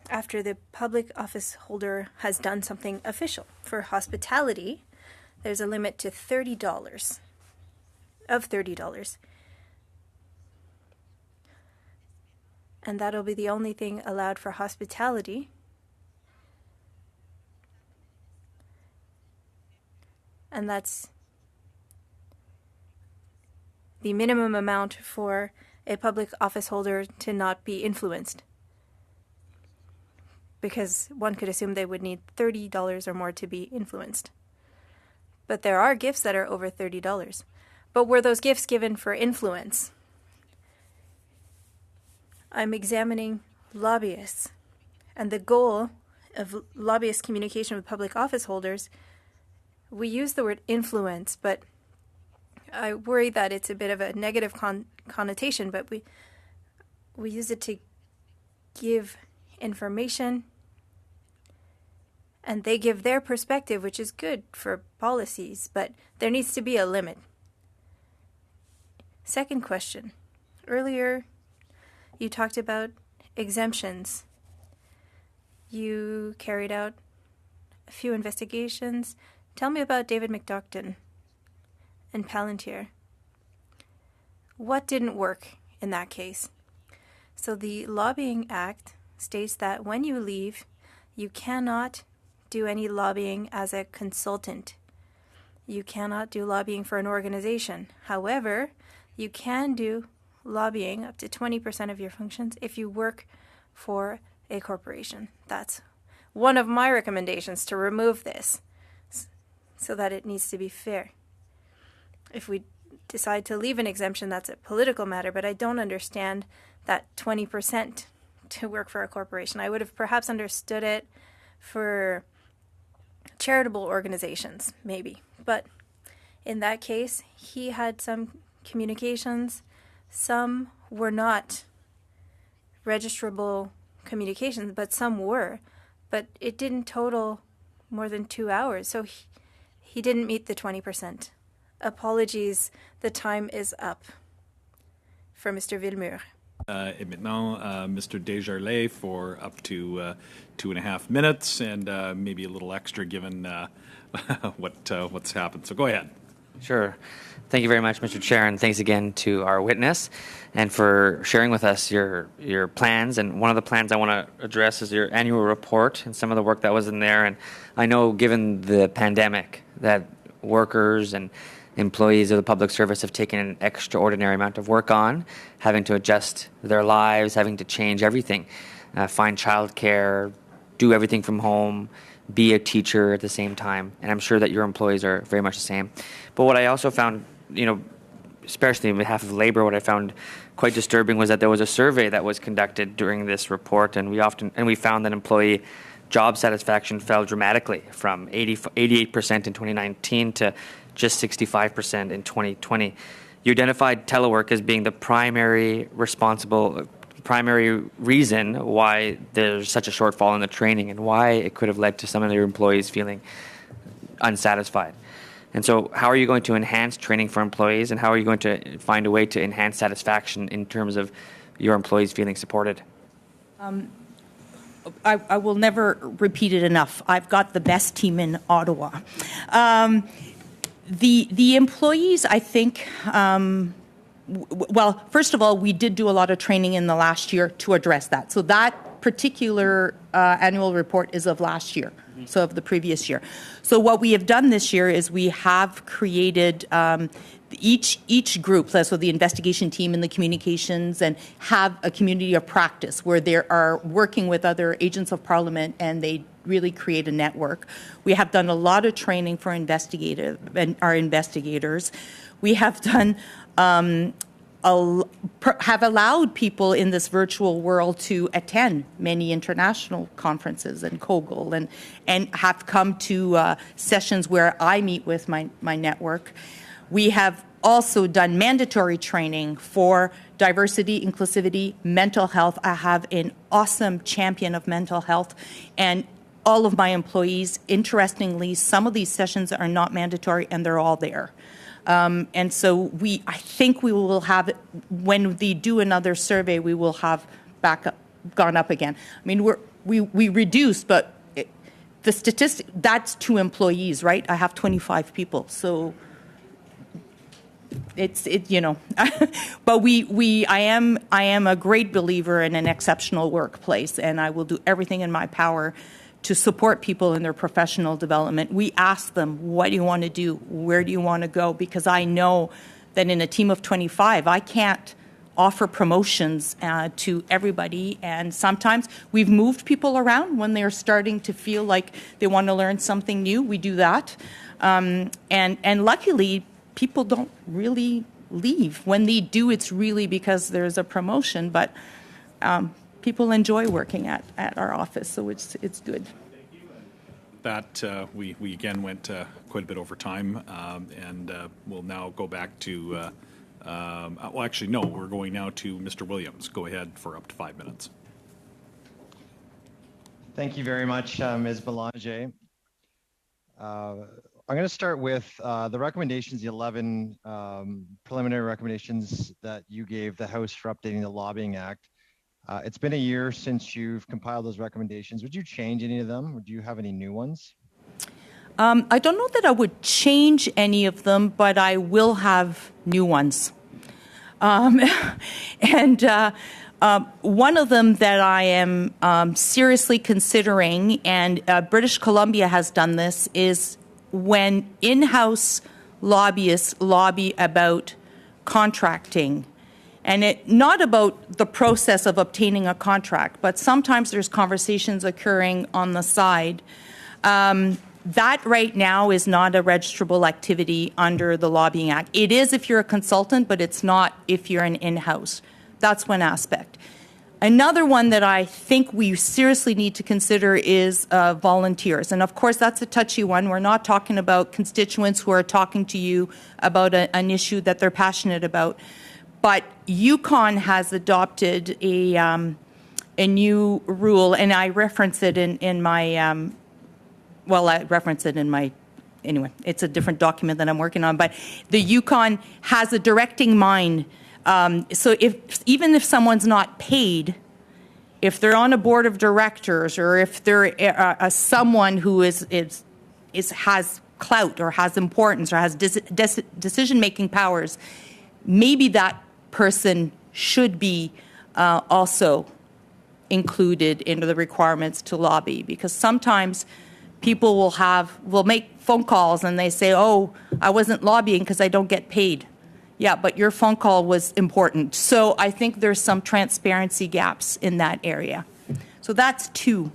after the public office holder has done something official. For hospitality, there's a limit to $30. And that'll be the only thing allowed for hospitality. And that's the minimum amount for a public office holder to not be influenced. Because one could assume they would need $30 or more to be influenced. But there are gifts that are over $30. But were those gifts given for influence? I'm examining lobbyists, and the goal of lobbyist communication with public office holders, we use the word influence, but I worry that it's a bit of a negative connotation, but we use it to give information, and they give their perspective, which is good for policies, but there needs to be a limit. Second question. Earlier, you talked about exemptions. You carried out a few investigations. Tell me about David McDucton and Palantir. What didn't work in that case? So the Lobbying Act states that when you leave, you cannot do any lobbying as a consultant. You cannot do lobbying for an organization. However, you can do lobbying up to 20% of your functions if you work for a corporation. That's one of my recommendations, to remove this so that it needs to be fair. If we decide to leave an exemption, that's a political matter, but I don't understand that 20% to work for a corporation. I would have perhaps understood it for charitable organizations, maybe. But in that case, he had some communications. Some were not registrable communications, but some were. But it didn't total more than 2 hours, so he didn't meet the 20%. Apologies, the time is up for Mr. Villemur. Et maintenant, Mr. Desjardins for up to 2.5 minutes, and maybe a little extra given what's happened. So go ahead. Sure. Thank you very much, Mr. Chair, and thanks again to our witness and for sharing with us your plans. And one of the plans I want to address is your annual report and some of the work that was in there. And I know, given the pandemic, that workers and employees of the public service have taken an extraordinary amount of work on, having to adjust their lives, having to change everything, find childcare, do everything from home, be a teacher at the same time. And I'm sure that your employees are very much the same. But what I also found, especially on behalf of labor, what I found quite disturbing was that there was a survey that was conducted during this report, and we found that employee job satisfaction fell dramatically from 88% in 2019 to just 65% in 2020. You identified telework as being the primary reason why there's such a shortfall in the training and why it could have led to some of your employees feeling unsatisfied. And so how are you going to enhance training for employees, and how are you going to find a way to enhance satisfaction in terms of your employees feeling supported? I will never repeat it enough. I've got the best team in Ottawa. The employees, I think, well, first of all, we did do a lot of training in the last year to address that. So that particular annual report is of last year, so of the previous year. So what we have done this year is we have created each group, so the investigation team and the communications, and have a community of practice where they are working with other agents of parliament, and they really create a network. We have done a lot of training for our investigators. We have done have allowed people in this virtual world to attend many international conferences and COGL, and have come to sessions where I meet with my network. We have also done mandatory training for diversity, inclusivity, mental health. I have an awesome champion of mental health, and all of my employees, interestingly, some of these sessions are not mandatory and they're all there. And so I think we will have, when they do another survey, we will have gone up again. I mean, we reduced, but the statistic, that's 2 employees, right? I have 25 people, so but I am a great believer in an exceptional workplace, and I will do everything in my power to support people in their professional development. We ask them, what do you want to do? Where do you want to go? Because I know that in a team of 25, I can't offer promotions to everybody. And sometimes we've moved people around when they're starting to feel like they want to learn something new. We do that. And luckily, people don't really leave. When they do, it's really because there's a promotion. But people enjoy working at our office, so it's good. That we again went quite a bit over time, and we'll now go back to Well, actually, no, we're going now to Mr. Williams. Go ahead for up to 5 minutes. Thank you very much, Ms. Belanger. I'm going to start with the recommendations, the 11 preliminary recommendations that you gave the House for updating the Lobbying Act. It's been a year since you've compiled those recommendations. Would you change any of them, or do you have any new ones? I don't know that I would change any of them, but I will have new ones. And one of them that I am seriously considering, and British Columbia has done this, is when in-house lobbyists lobby about contracting. And not about the process of obtaining a contract, but sometimes there's conversations occurring on the side. That right now is not a registrable activity under the Lobbying Act. It is if you're a consultant, but it's not if you're an in-house. That's one aspect. Another one that I think we seriously need to consider is volunteers. And of course, that's a touchy one. We're not talking about constituents who are talking to you about an issue that they're passionate about. But Yukon has adopted a new rule, and I reference it in my, I reference it in my, anyway, it's a different document that I'm working on. But the Yukon has a directing mind. So even if someone's not paid, if they're on a board of directors, or if they're someone who has clout or has importance or has decision-making powers, maybe that person should be also included into the requirements to lobby, because sometimes people will make phone calls and they say, oh, I wasn't lobbying because I don't get paid. Yeah, but your phone call was important. So I think there's some transparency gaps in that area. So that's two.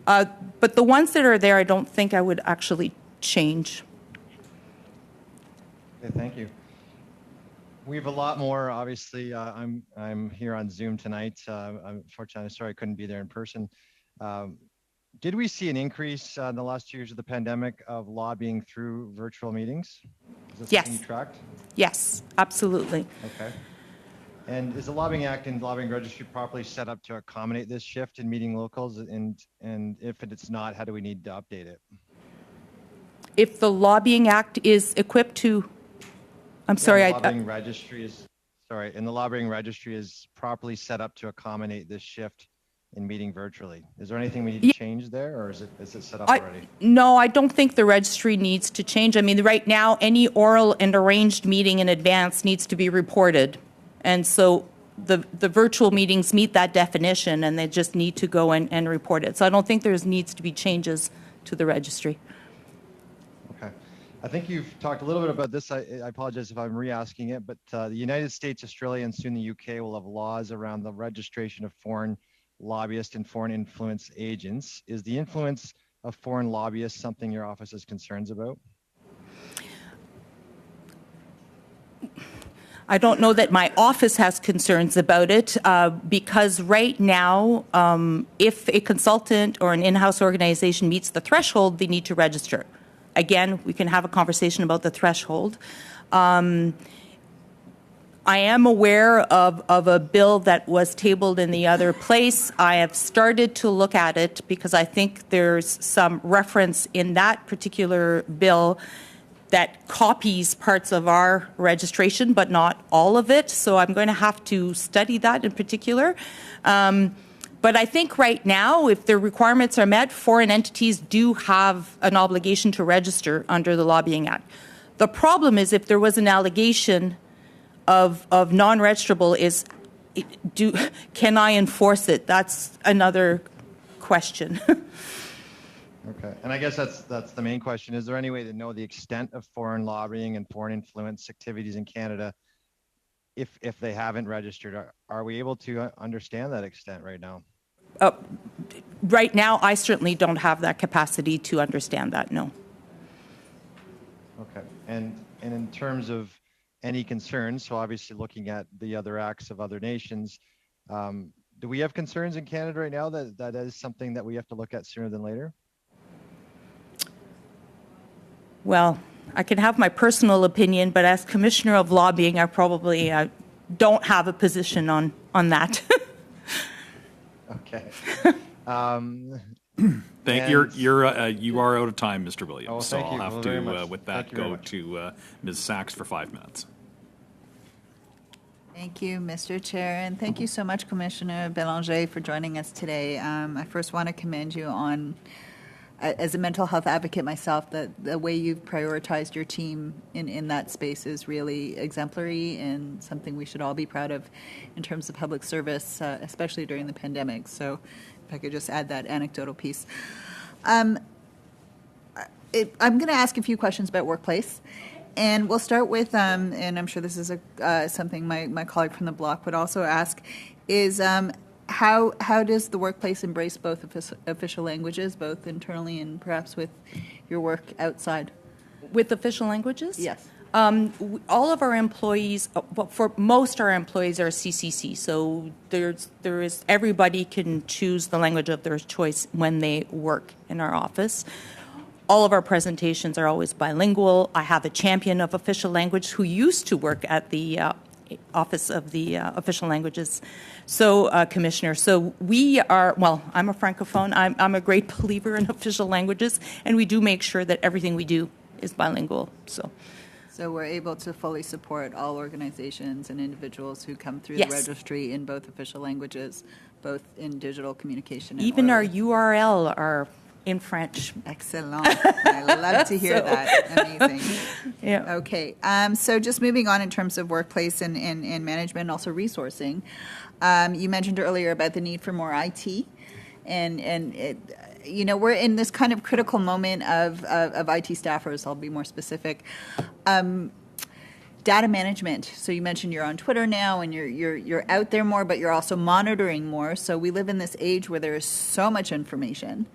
But the ones that are there, I don't think I would actually change. Okay, thank you. We have a lot more. Obviously, I'm here on Zoom tonight. Unfortunately, I'm sorry I couldn't be there in person. Did we see an increase in the last 2 years of the pandemic of lobbying through virtual meetings? Is this something you tracked? Yes, absolutely. Okay. And is the Lobbying Act and Lobbying Registry properly set up to accommodate this shift in meeting locals? And if it's not, how do we need to update it? If the Lobbying Act is equipped to, I'm sorry, and the Lobbying Registry is properly set up to accommodate this shift in meeting virtually. Is there anything we need to change there, or is it set up already? No, I don't think the registry needs to change. I mean, right now, any oral and arranged meeting in advance needs to be reported. And so the virtual meetings meet that definition, and they just need to go and report it. So I don't think there needs to be changes to the registry. Okay. I think you've talked a little bit about this. I apologize if I'm re-asking it, but the United States, Australia, and soon the UK will have laws around the registration of foreign lobbyists and foreign influence agents. Is the influence of foreign lobbyists something your office has concerns about? I don't know that my office has concerns about it because right now, if a consultant or an in-house organization meets the threshold, they need to register. Again, we can have a conversation about the threshold. I am aware of a bill that was tabled in the other place. I have started to look at it because I think there's some reference in that particular bill that copies parts of our registration, but not all of it. So I'm going to have to study that in particular. But I think right now, if the requirements are met, foreign entities do have an obligation to register under the Lobbying Act. The problem is if there was an allegation of non-registrable, can I enforce it? That's another question. Okay, and I guess that's the main question. Is there any way to know the extent of foreign lobbying and foreign influence activities in Canada if they haven't registered? Are we able to understand that extent right now? Right now, I certainly don't have that capacity to understand that, no. Okay, and in terms of any concerns, so obviously looking at the other acts of other nations, do we have concerns in Canada right now that is something that we have to look at sooner than later? Well, I can have my personal opinion, but as Commissioner of Lobbying, I probably don't have a position on that. Okay. Thank you. You are out of time, Mr. Williams. Oh, so thank you I'll have very to, much. with Thank that, you very go much. to Ms. Sachs for 5 minutes. Thank you, Mr. Chair, and thank you so much, Commissioner Belanger, for joining us today. I first want to commend you on, as a mental health advocate myself, the way you've prioritized your team in that space is really exemplary and something we should all be proud of in terms of public service, especially during the pandemic. So if I could just add that anecdotal piece. I'm going to ask a few questions about workplace. And we'll start with, and I'm sure this is something my colleague from the block would also ask, is how does the workplace embrace both official languages, both internally and perhaps with your work outside? With official languages? Yes. All of our employees, for most our employees are CCC, so everybody can choose the language of their choice when they work in our office. All of our presentations are always bilingual. I have a champion of official language who used to work at the Office of the Official Languages, Commissioner. So we are, well, I'm a Francophone. I'm a great believer in official languages, and we do make sure that everything we do is bilingual. So we're able to fully support all organizations and individuals who come through Yes. the registry in both official languages, both in digital communication and even our oral. URL are in French. Excellent. I love to hear that. Amazing. Yeah. Okay. So just moving on in terms of workplace and management and also resourcing. You mentioned earlier about the need for more IT. And it, we're in this kind of critical moment of IT staffers. I'll be more specific. Data management. So you mentioned you're on Twitter now and you're out there more, but you're also monitoring more. So we live in this age where there is so much information.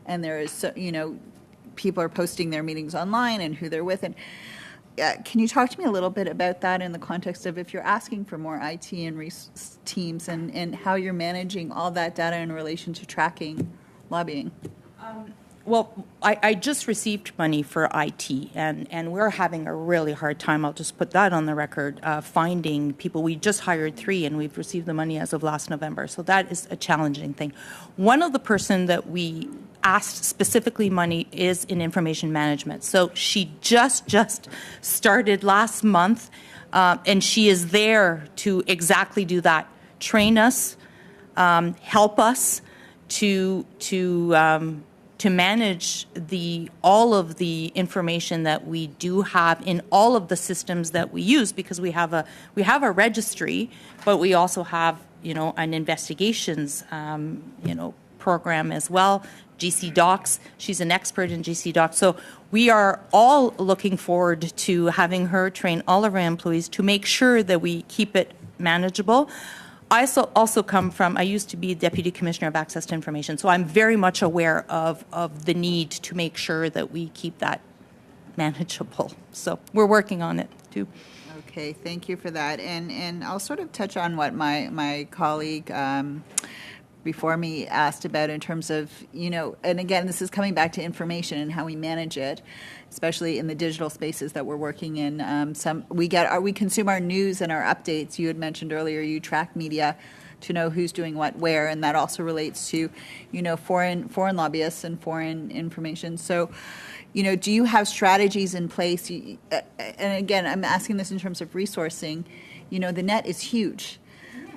And there is, people are posting their meetings online and who they're with. And can you talk to me a little bit about that in the context of if you're asking for more IT and teams and how you're managing all that data in relation to tracking lobbying? Well, I just received money for IT, and we're having a really hard time. I'll just put that on the record, finding people. We just hired 3, and we've received the money as of last November. So that is a challenging thing. One of the person that we asked specifically money is in information management. So she just started last month, and she is there to exactly do that. Train us, help us to manage all of the information that we do have in all of the systems that we use, because we have a registry, but we also have an investigations program as well. GC Docs, she's an expert in GC Docs. So we are all looking forward to having her train all of our employees to make sure that we keep it manageable. I also come from, I used to be Deputy Commissioner of Access to Information, so I'm very much aware of the need to make sure that we keep that manageable. So we're working on it too. Okay, thank you for that. And I'll sort of touch on what my colleague before me asked about in terms of, and again, this is coming back to information and how we manage it, especially in the digital spaces that we're working in. We consume our news and our updates. You had mentioned earlier you track media to know who's doing what where, and that also relates to, foreign lobbyists and foreign information. So, do you have strategies in place? And again, I'm asking this in terms of resourcing. The net is huge.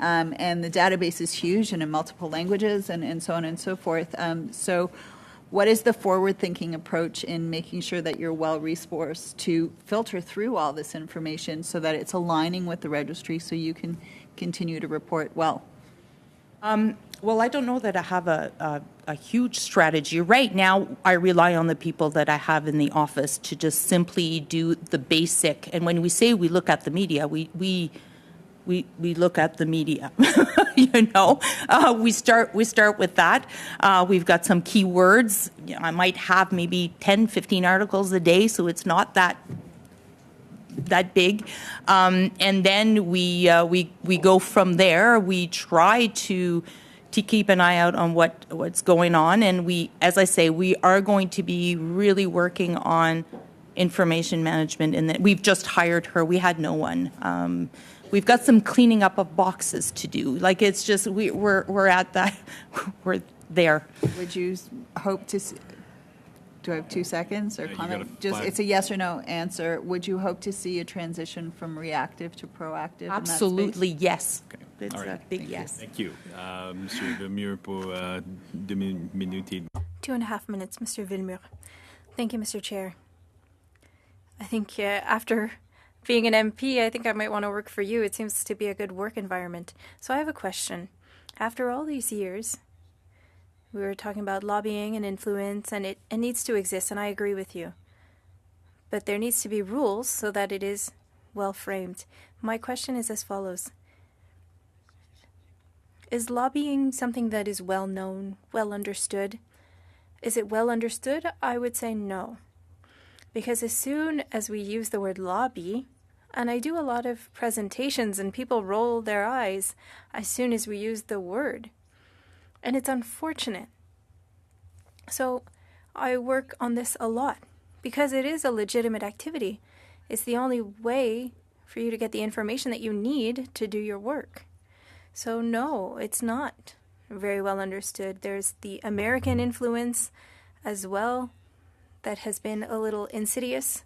And the database is huge and in multiple languages and so on and so forth. So what is the forward-thinking approach in making sure that you're well-resourced to filter through all this information so that it's aligning with the registry so you can continue to report well? Well, I don't know that I have a huge strategy. Right now, I rely on the people that I have in the office to just simply do the basic. And when we say we look at the media, we look at the media. We start with that. We've got some keywords. I might have maybe 10, 15 articles a day, so it's not that big. And then we go from there. We try to keep an eye out on what's going on. And as I say, we are going to be really working on information management, and that we've just hired her. We had no one. We've got some cleaning up of boxes to do. Like, it's just we're at that. We're there. Would you hope to? Do I have 2 seconds or you comment? got Just 5. it's a yes or no answer. Would you hope to see a transition from reactive to proactive? in that space? Absolutely, yes. Okay. It's All right. a big yes. Thank you. Monsieur Villemur pour 2 minutes. 2.5 minutes, Mr. Villemur. Thank you, Mr. Chair. I think after being an MP, I think I might want to work for you. It seems to be a good work environment. So I have a question. After all these years, we were talking about lobbying and influence, and it needs to exist, and I agree with you. But there needs to be rules so that it is well framed. My question is as follows. Is lobbying something that is well known, well understood? Is it well understood? I would say no. Because as soon as we use the word lobby, and I do a lot of presentations and people roll their eyes as soon as we use the word. And it's unfortunate. So I work on this a lot because it is a legitimate activity. It's the only way for you to get the information that you need to do your work. So no, it's not very well understood. There's the American influence as well that has been a little insidious,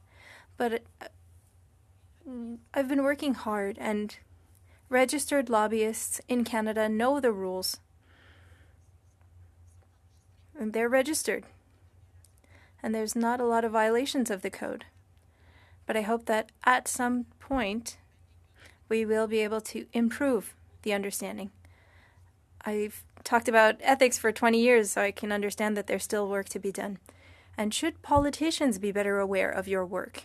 but I've been working hard, and registered lobbyists in Canada know the rules. And they're registered. And there's not a lot of violations of the code. But I hope that at some point we will be able to improve the understanding. I've talked about ethics for 20 years, so I can understand that there's still work to be done. And should politicians be better aware of your work?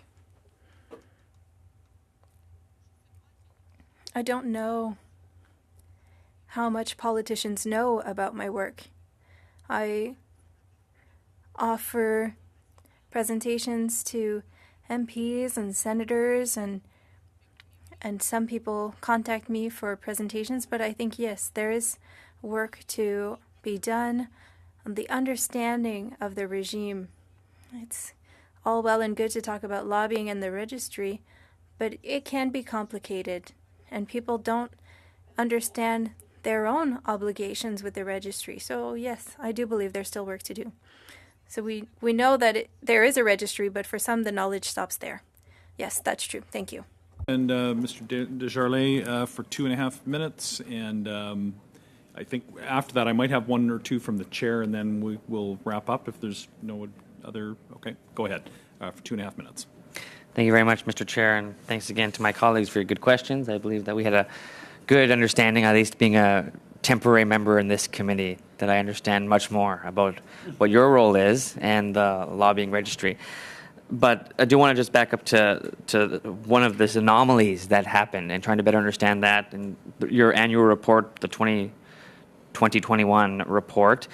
I don't know how much politicians know about my work. I offer presentations to MPs and senators, and some people contact me for presentations, but I think, yes, there is work to be done on the understanding of the regime. It's all well and good to talk about lobbying and the registry, but it can be complicated, and people don't understand their own obligations with the registry. So yes, I do believe there's still work to do. So we know that there is a registry, but for some the knowledge stops there. Yes, that's true. Thank you. And Mr. Desjardins for 2.5 minutes, and I think after that I might have 1 or 2 from the chair, and then we will wrap up if there's no other. Okay, go ahead for 2.5 minutes. Thank you very much, Mr. Chair, and thanks again to my colleagues for your good questions. I believe that we had a good understanding, at least being a temporary member in this committee, that I understand much more about what your role is and the lobbying registry. But I do want to just back up to one of these anomalies that happened and trying to better understand that. And your annual report, the 2021 report,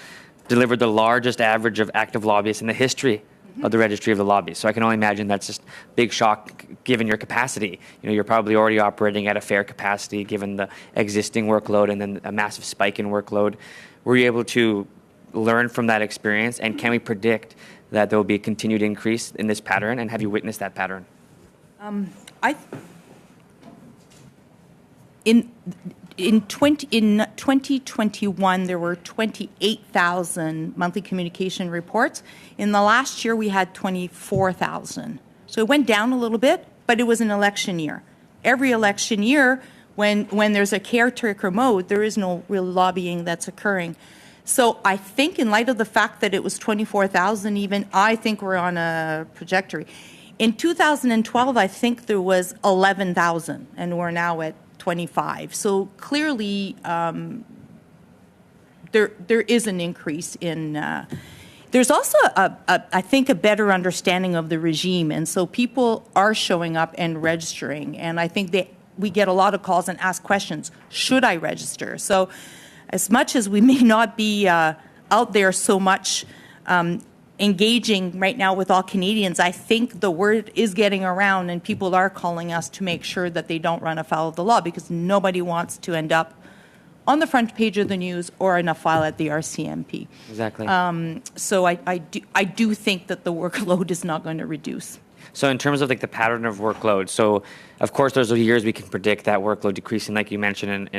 delivered the largest average of active lobbyists in the history of the registry of the lobbies. So I can only imagine that's just big shock given your capacity. You know, you're probably already operating at a fair capacity given the existing workload and then a massive spike in workload. Were you able to learn from that experience, and can we predict that there will be a continued increase in this pattern, and have you witnessed that pattern? In 2021, there were 28,000 monthly communication reports. In the last year, we had 24,000. So it went down a little bit, but it was an election year. Every election year, when there's a caretaker mode, there is no real lobbying that's occurring. So I think in light of the fact that it was 24,000 even, I think we're on a trajectory. In 2012, I think there was 11,000, and we're now at 25. So clearly, there is an increase in. There's also, I think, a better understanding of the regime, and so people are showing up and registering. And I think we get a lot of calls and ask questions. Should I register? So, as much as we may not be out there so much engaging right now with all Canadians, I think the word is getting around and people are calling us to make sure that they don't run afoul of the law, because nobody wants to end up on the front page of the news or in a file at the RCMP. Exactly. So I do think that the workload is not going to reduce. So in terms of like the pattern of workload, so of course there's years we can predict that workload decreasing, like you mentioned,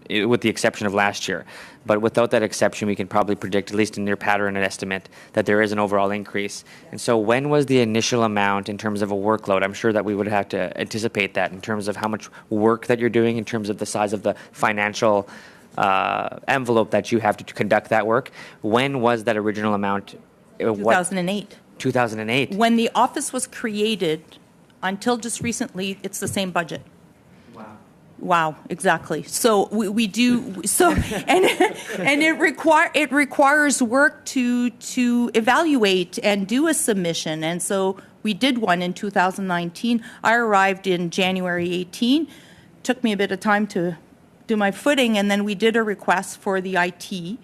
with the exception of last year. But without that exception, we can probably predict, at least in your pattern and estimate, that there is an overall increase. And so when was the initial amount in terms of a workload? I'm sure that we would have to anticipate that in terms of how much work that you're doing, in terms of the size of the financial envelope that you have to conduct that work. When was that original amount? 2008. 2008. When the office was created, until just recently, it's the same budget. Wow, exactly. So we do so, and it requires work to evaluate and do a submission. And so we did one in 2019. I arrived in January 18. Took me a bit of time to do my footing, and then we did a request for the IT.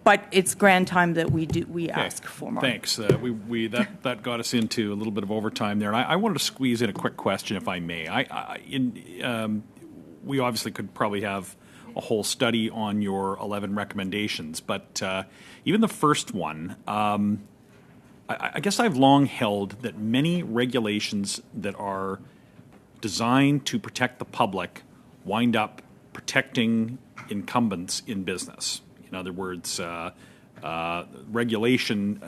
But it's grand time that we ask for more. Thanks. That got us into a little bit of overtime there. And I wanted to squeeze in a quick question, if I may. We obviously could probably have a whole study on your 11 recommendations, but even the first one, I guess I've long held that many regulations that are designed to protect the public wind up protecting incumbents in business. In other words, regulation,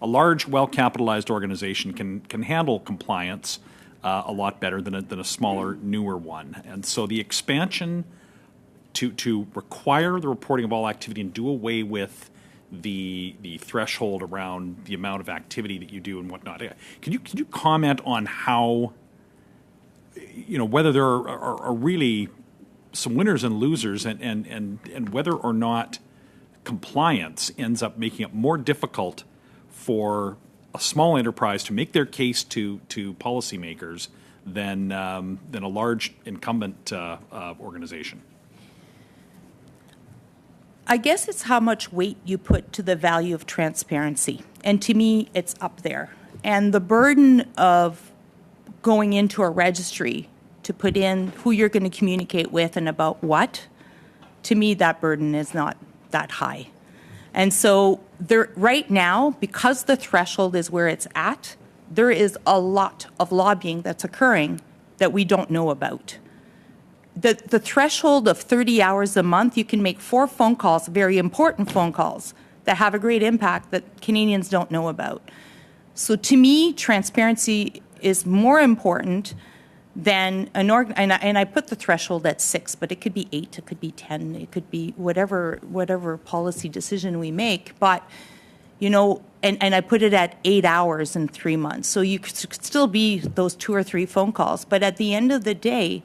a large, well-capitalized organization can handle compliance a lot better than a smaller, newer one. And so the expansion to require the reporting of all activity and do away with the threshold around the amount of activity that you do and whatnot. Can you comment on how, whether there are really some winners and losers, and whether or not compliance ends up making it more difficult for a small enterprise to make their case to policymakers than a large incumbent organization? I guess it's how much weight you put to the value of transparency. And to me, it's up there. And the burden of going into a registry to put in who you're going to communicate with and about what, to me, that burden is not that high. And so right now, because the threshold is where it's at, there is a lot of lobbying that's occurring that we don't know about. The threshold of 30 hours a month, you can make 4 phone calls, very important phone calls, that have a great impact that Canadians don't know about. So to me, transparency is more important than and I put the threshold at 6, but it could be 8, it could be 10, it could be whatever policy decision we make. But, and I put it at 8 hours in 3 months. So you could still be those 2 or 3 phone calls. But at the end of the day,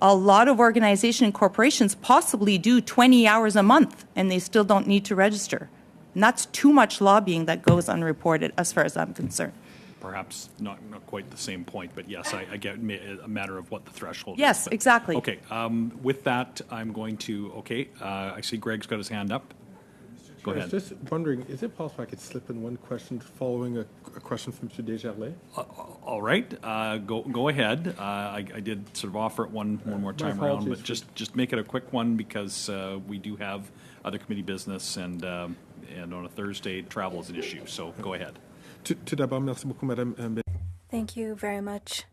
a lot of organizations and corporations possibly do 20 hours a month, and they still don't need to register. And that's too much lobbying that goes unreported, as far as I'm concerned. Perhaps not quite the same point, but yes, I get a matter of what the threshold is. Yes, exactly. Okay, with that, I'm going to, I see Greg's got his hand up. Go ahead. I was just wondering, is it possible I could slip in one question following a question from Mr. Desjardins? All right, go ahead. I did sort of offer it one more time around, but just make it a quick one because we do have other committee business and on a Thursday, travel is an issue, so go ahead. Tout d'abord, merci beaucoup, Madame. Thank you very much.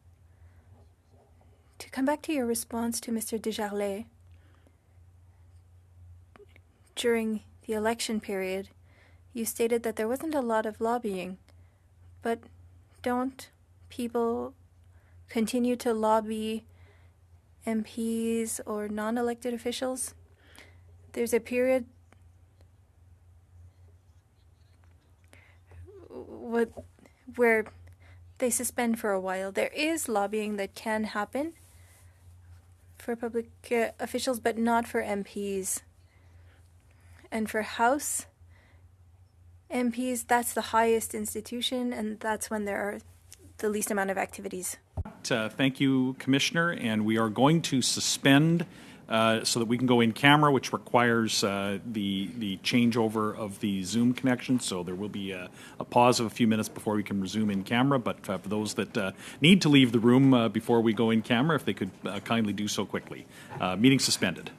To come back to your response to Mr. Desjardins, during the election period, you stated that there wasn't a lot of lobbying, but don't people continue to lobby MPs or non-elected officials? There's a period where they suspend for a while. There is lobbying that can happen for public officials, but not for MPs. And for House MPs, that's the highest institution, and that's when there are the least amount of activities. Thank you, Commissioner, and we are going to suspend so that we can go in camera, which requires the changeover of the Zoom connection. So there will be a pause of a few minutes before we can resume in camera. But for those that need to leave the room before we go in camera, if they could kindly do so quickly. Meeting suspended.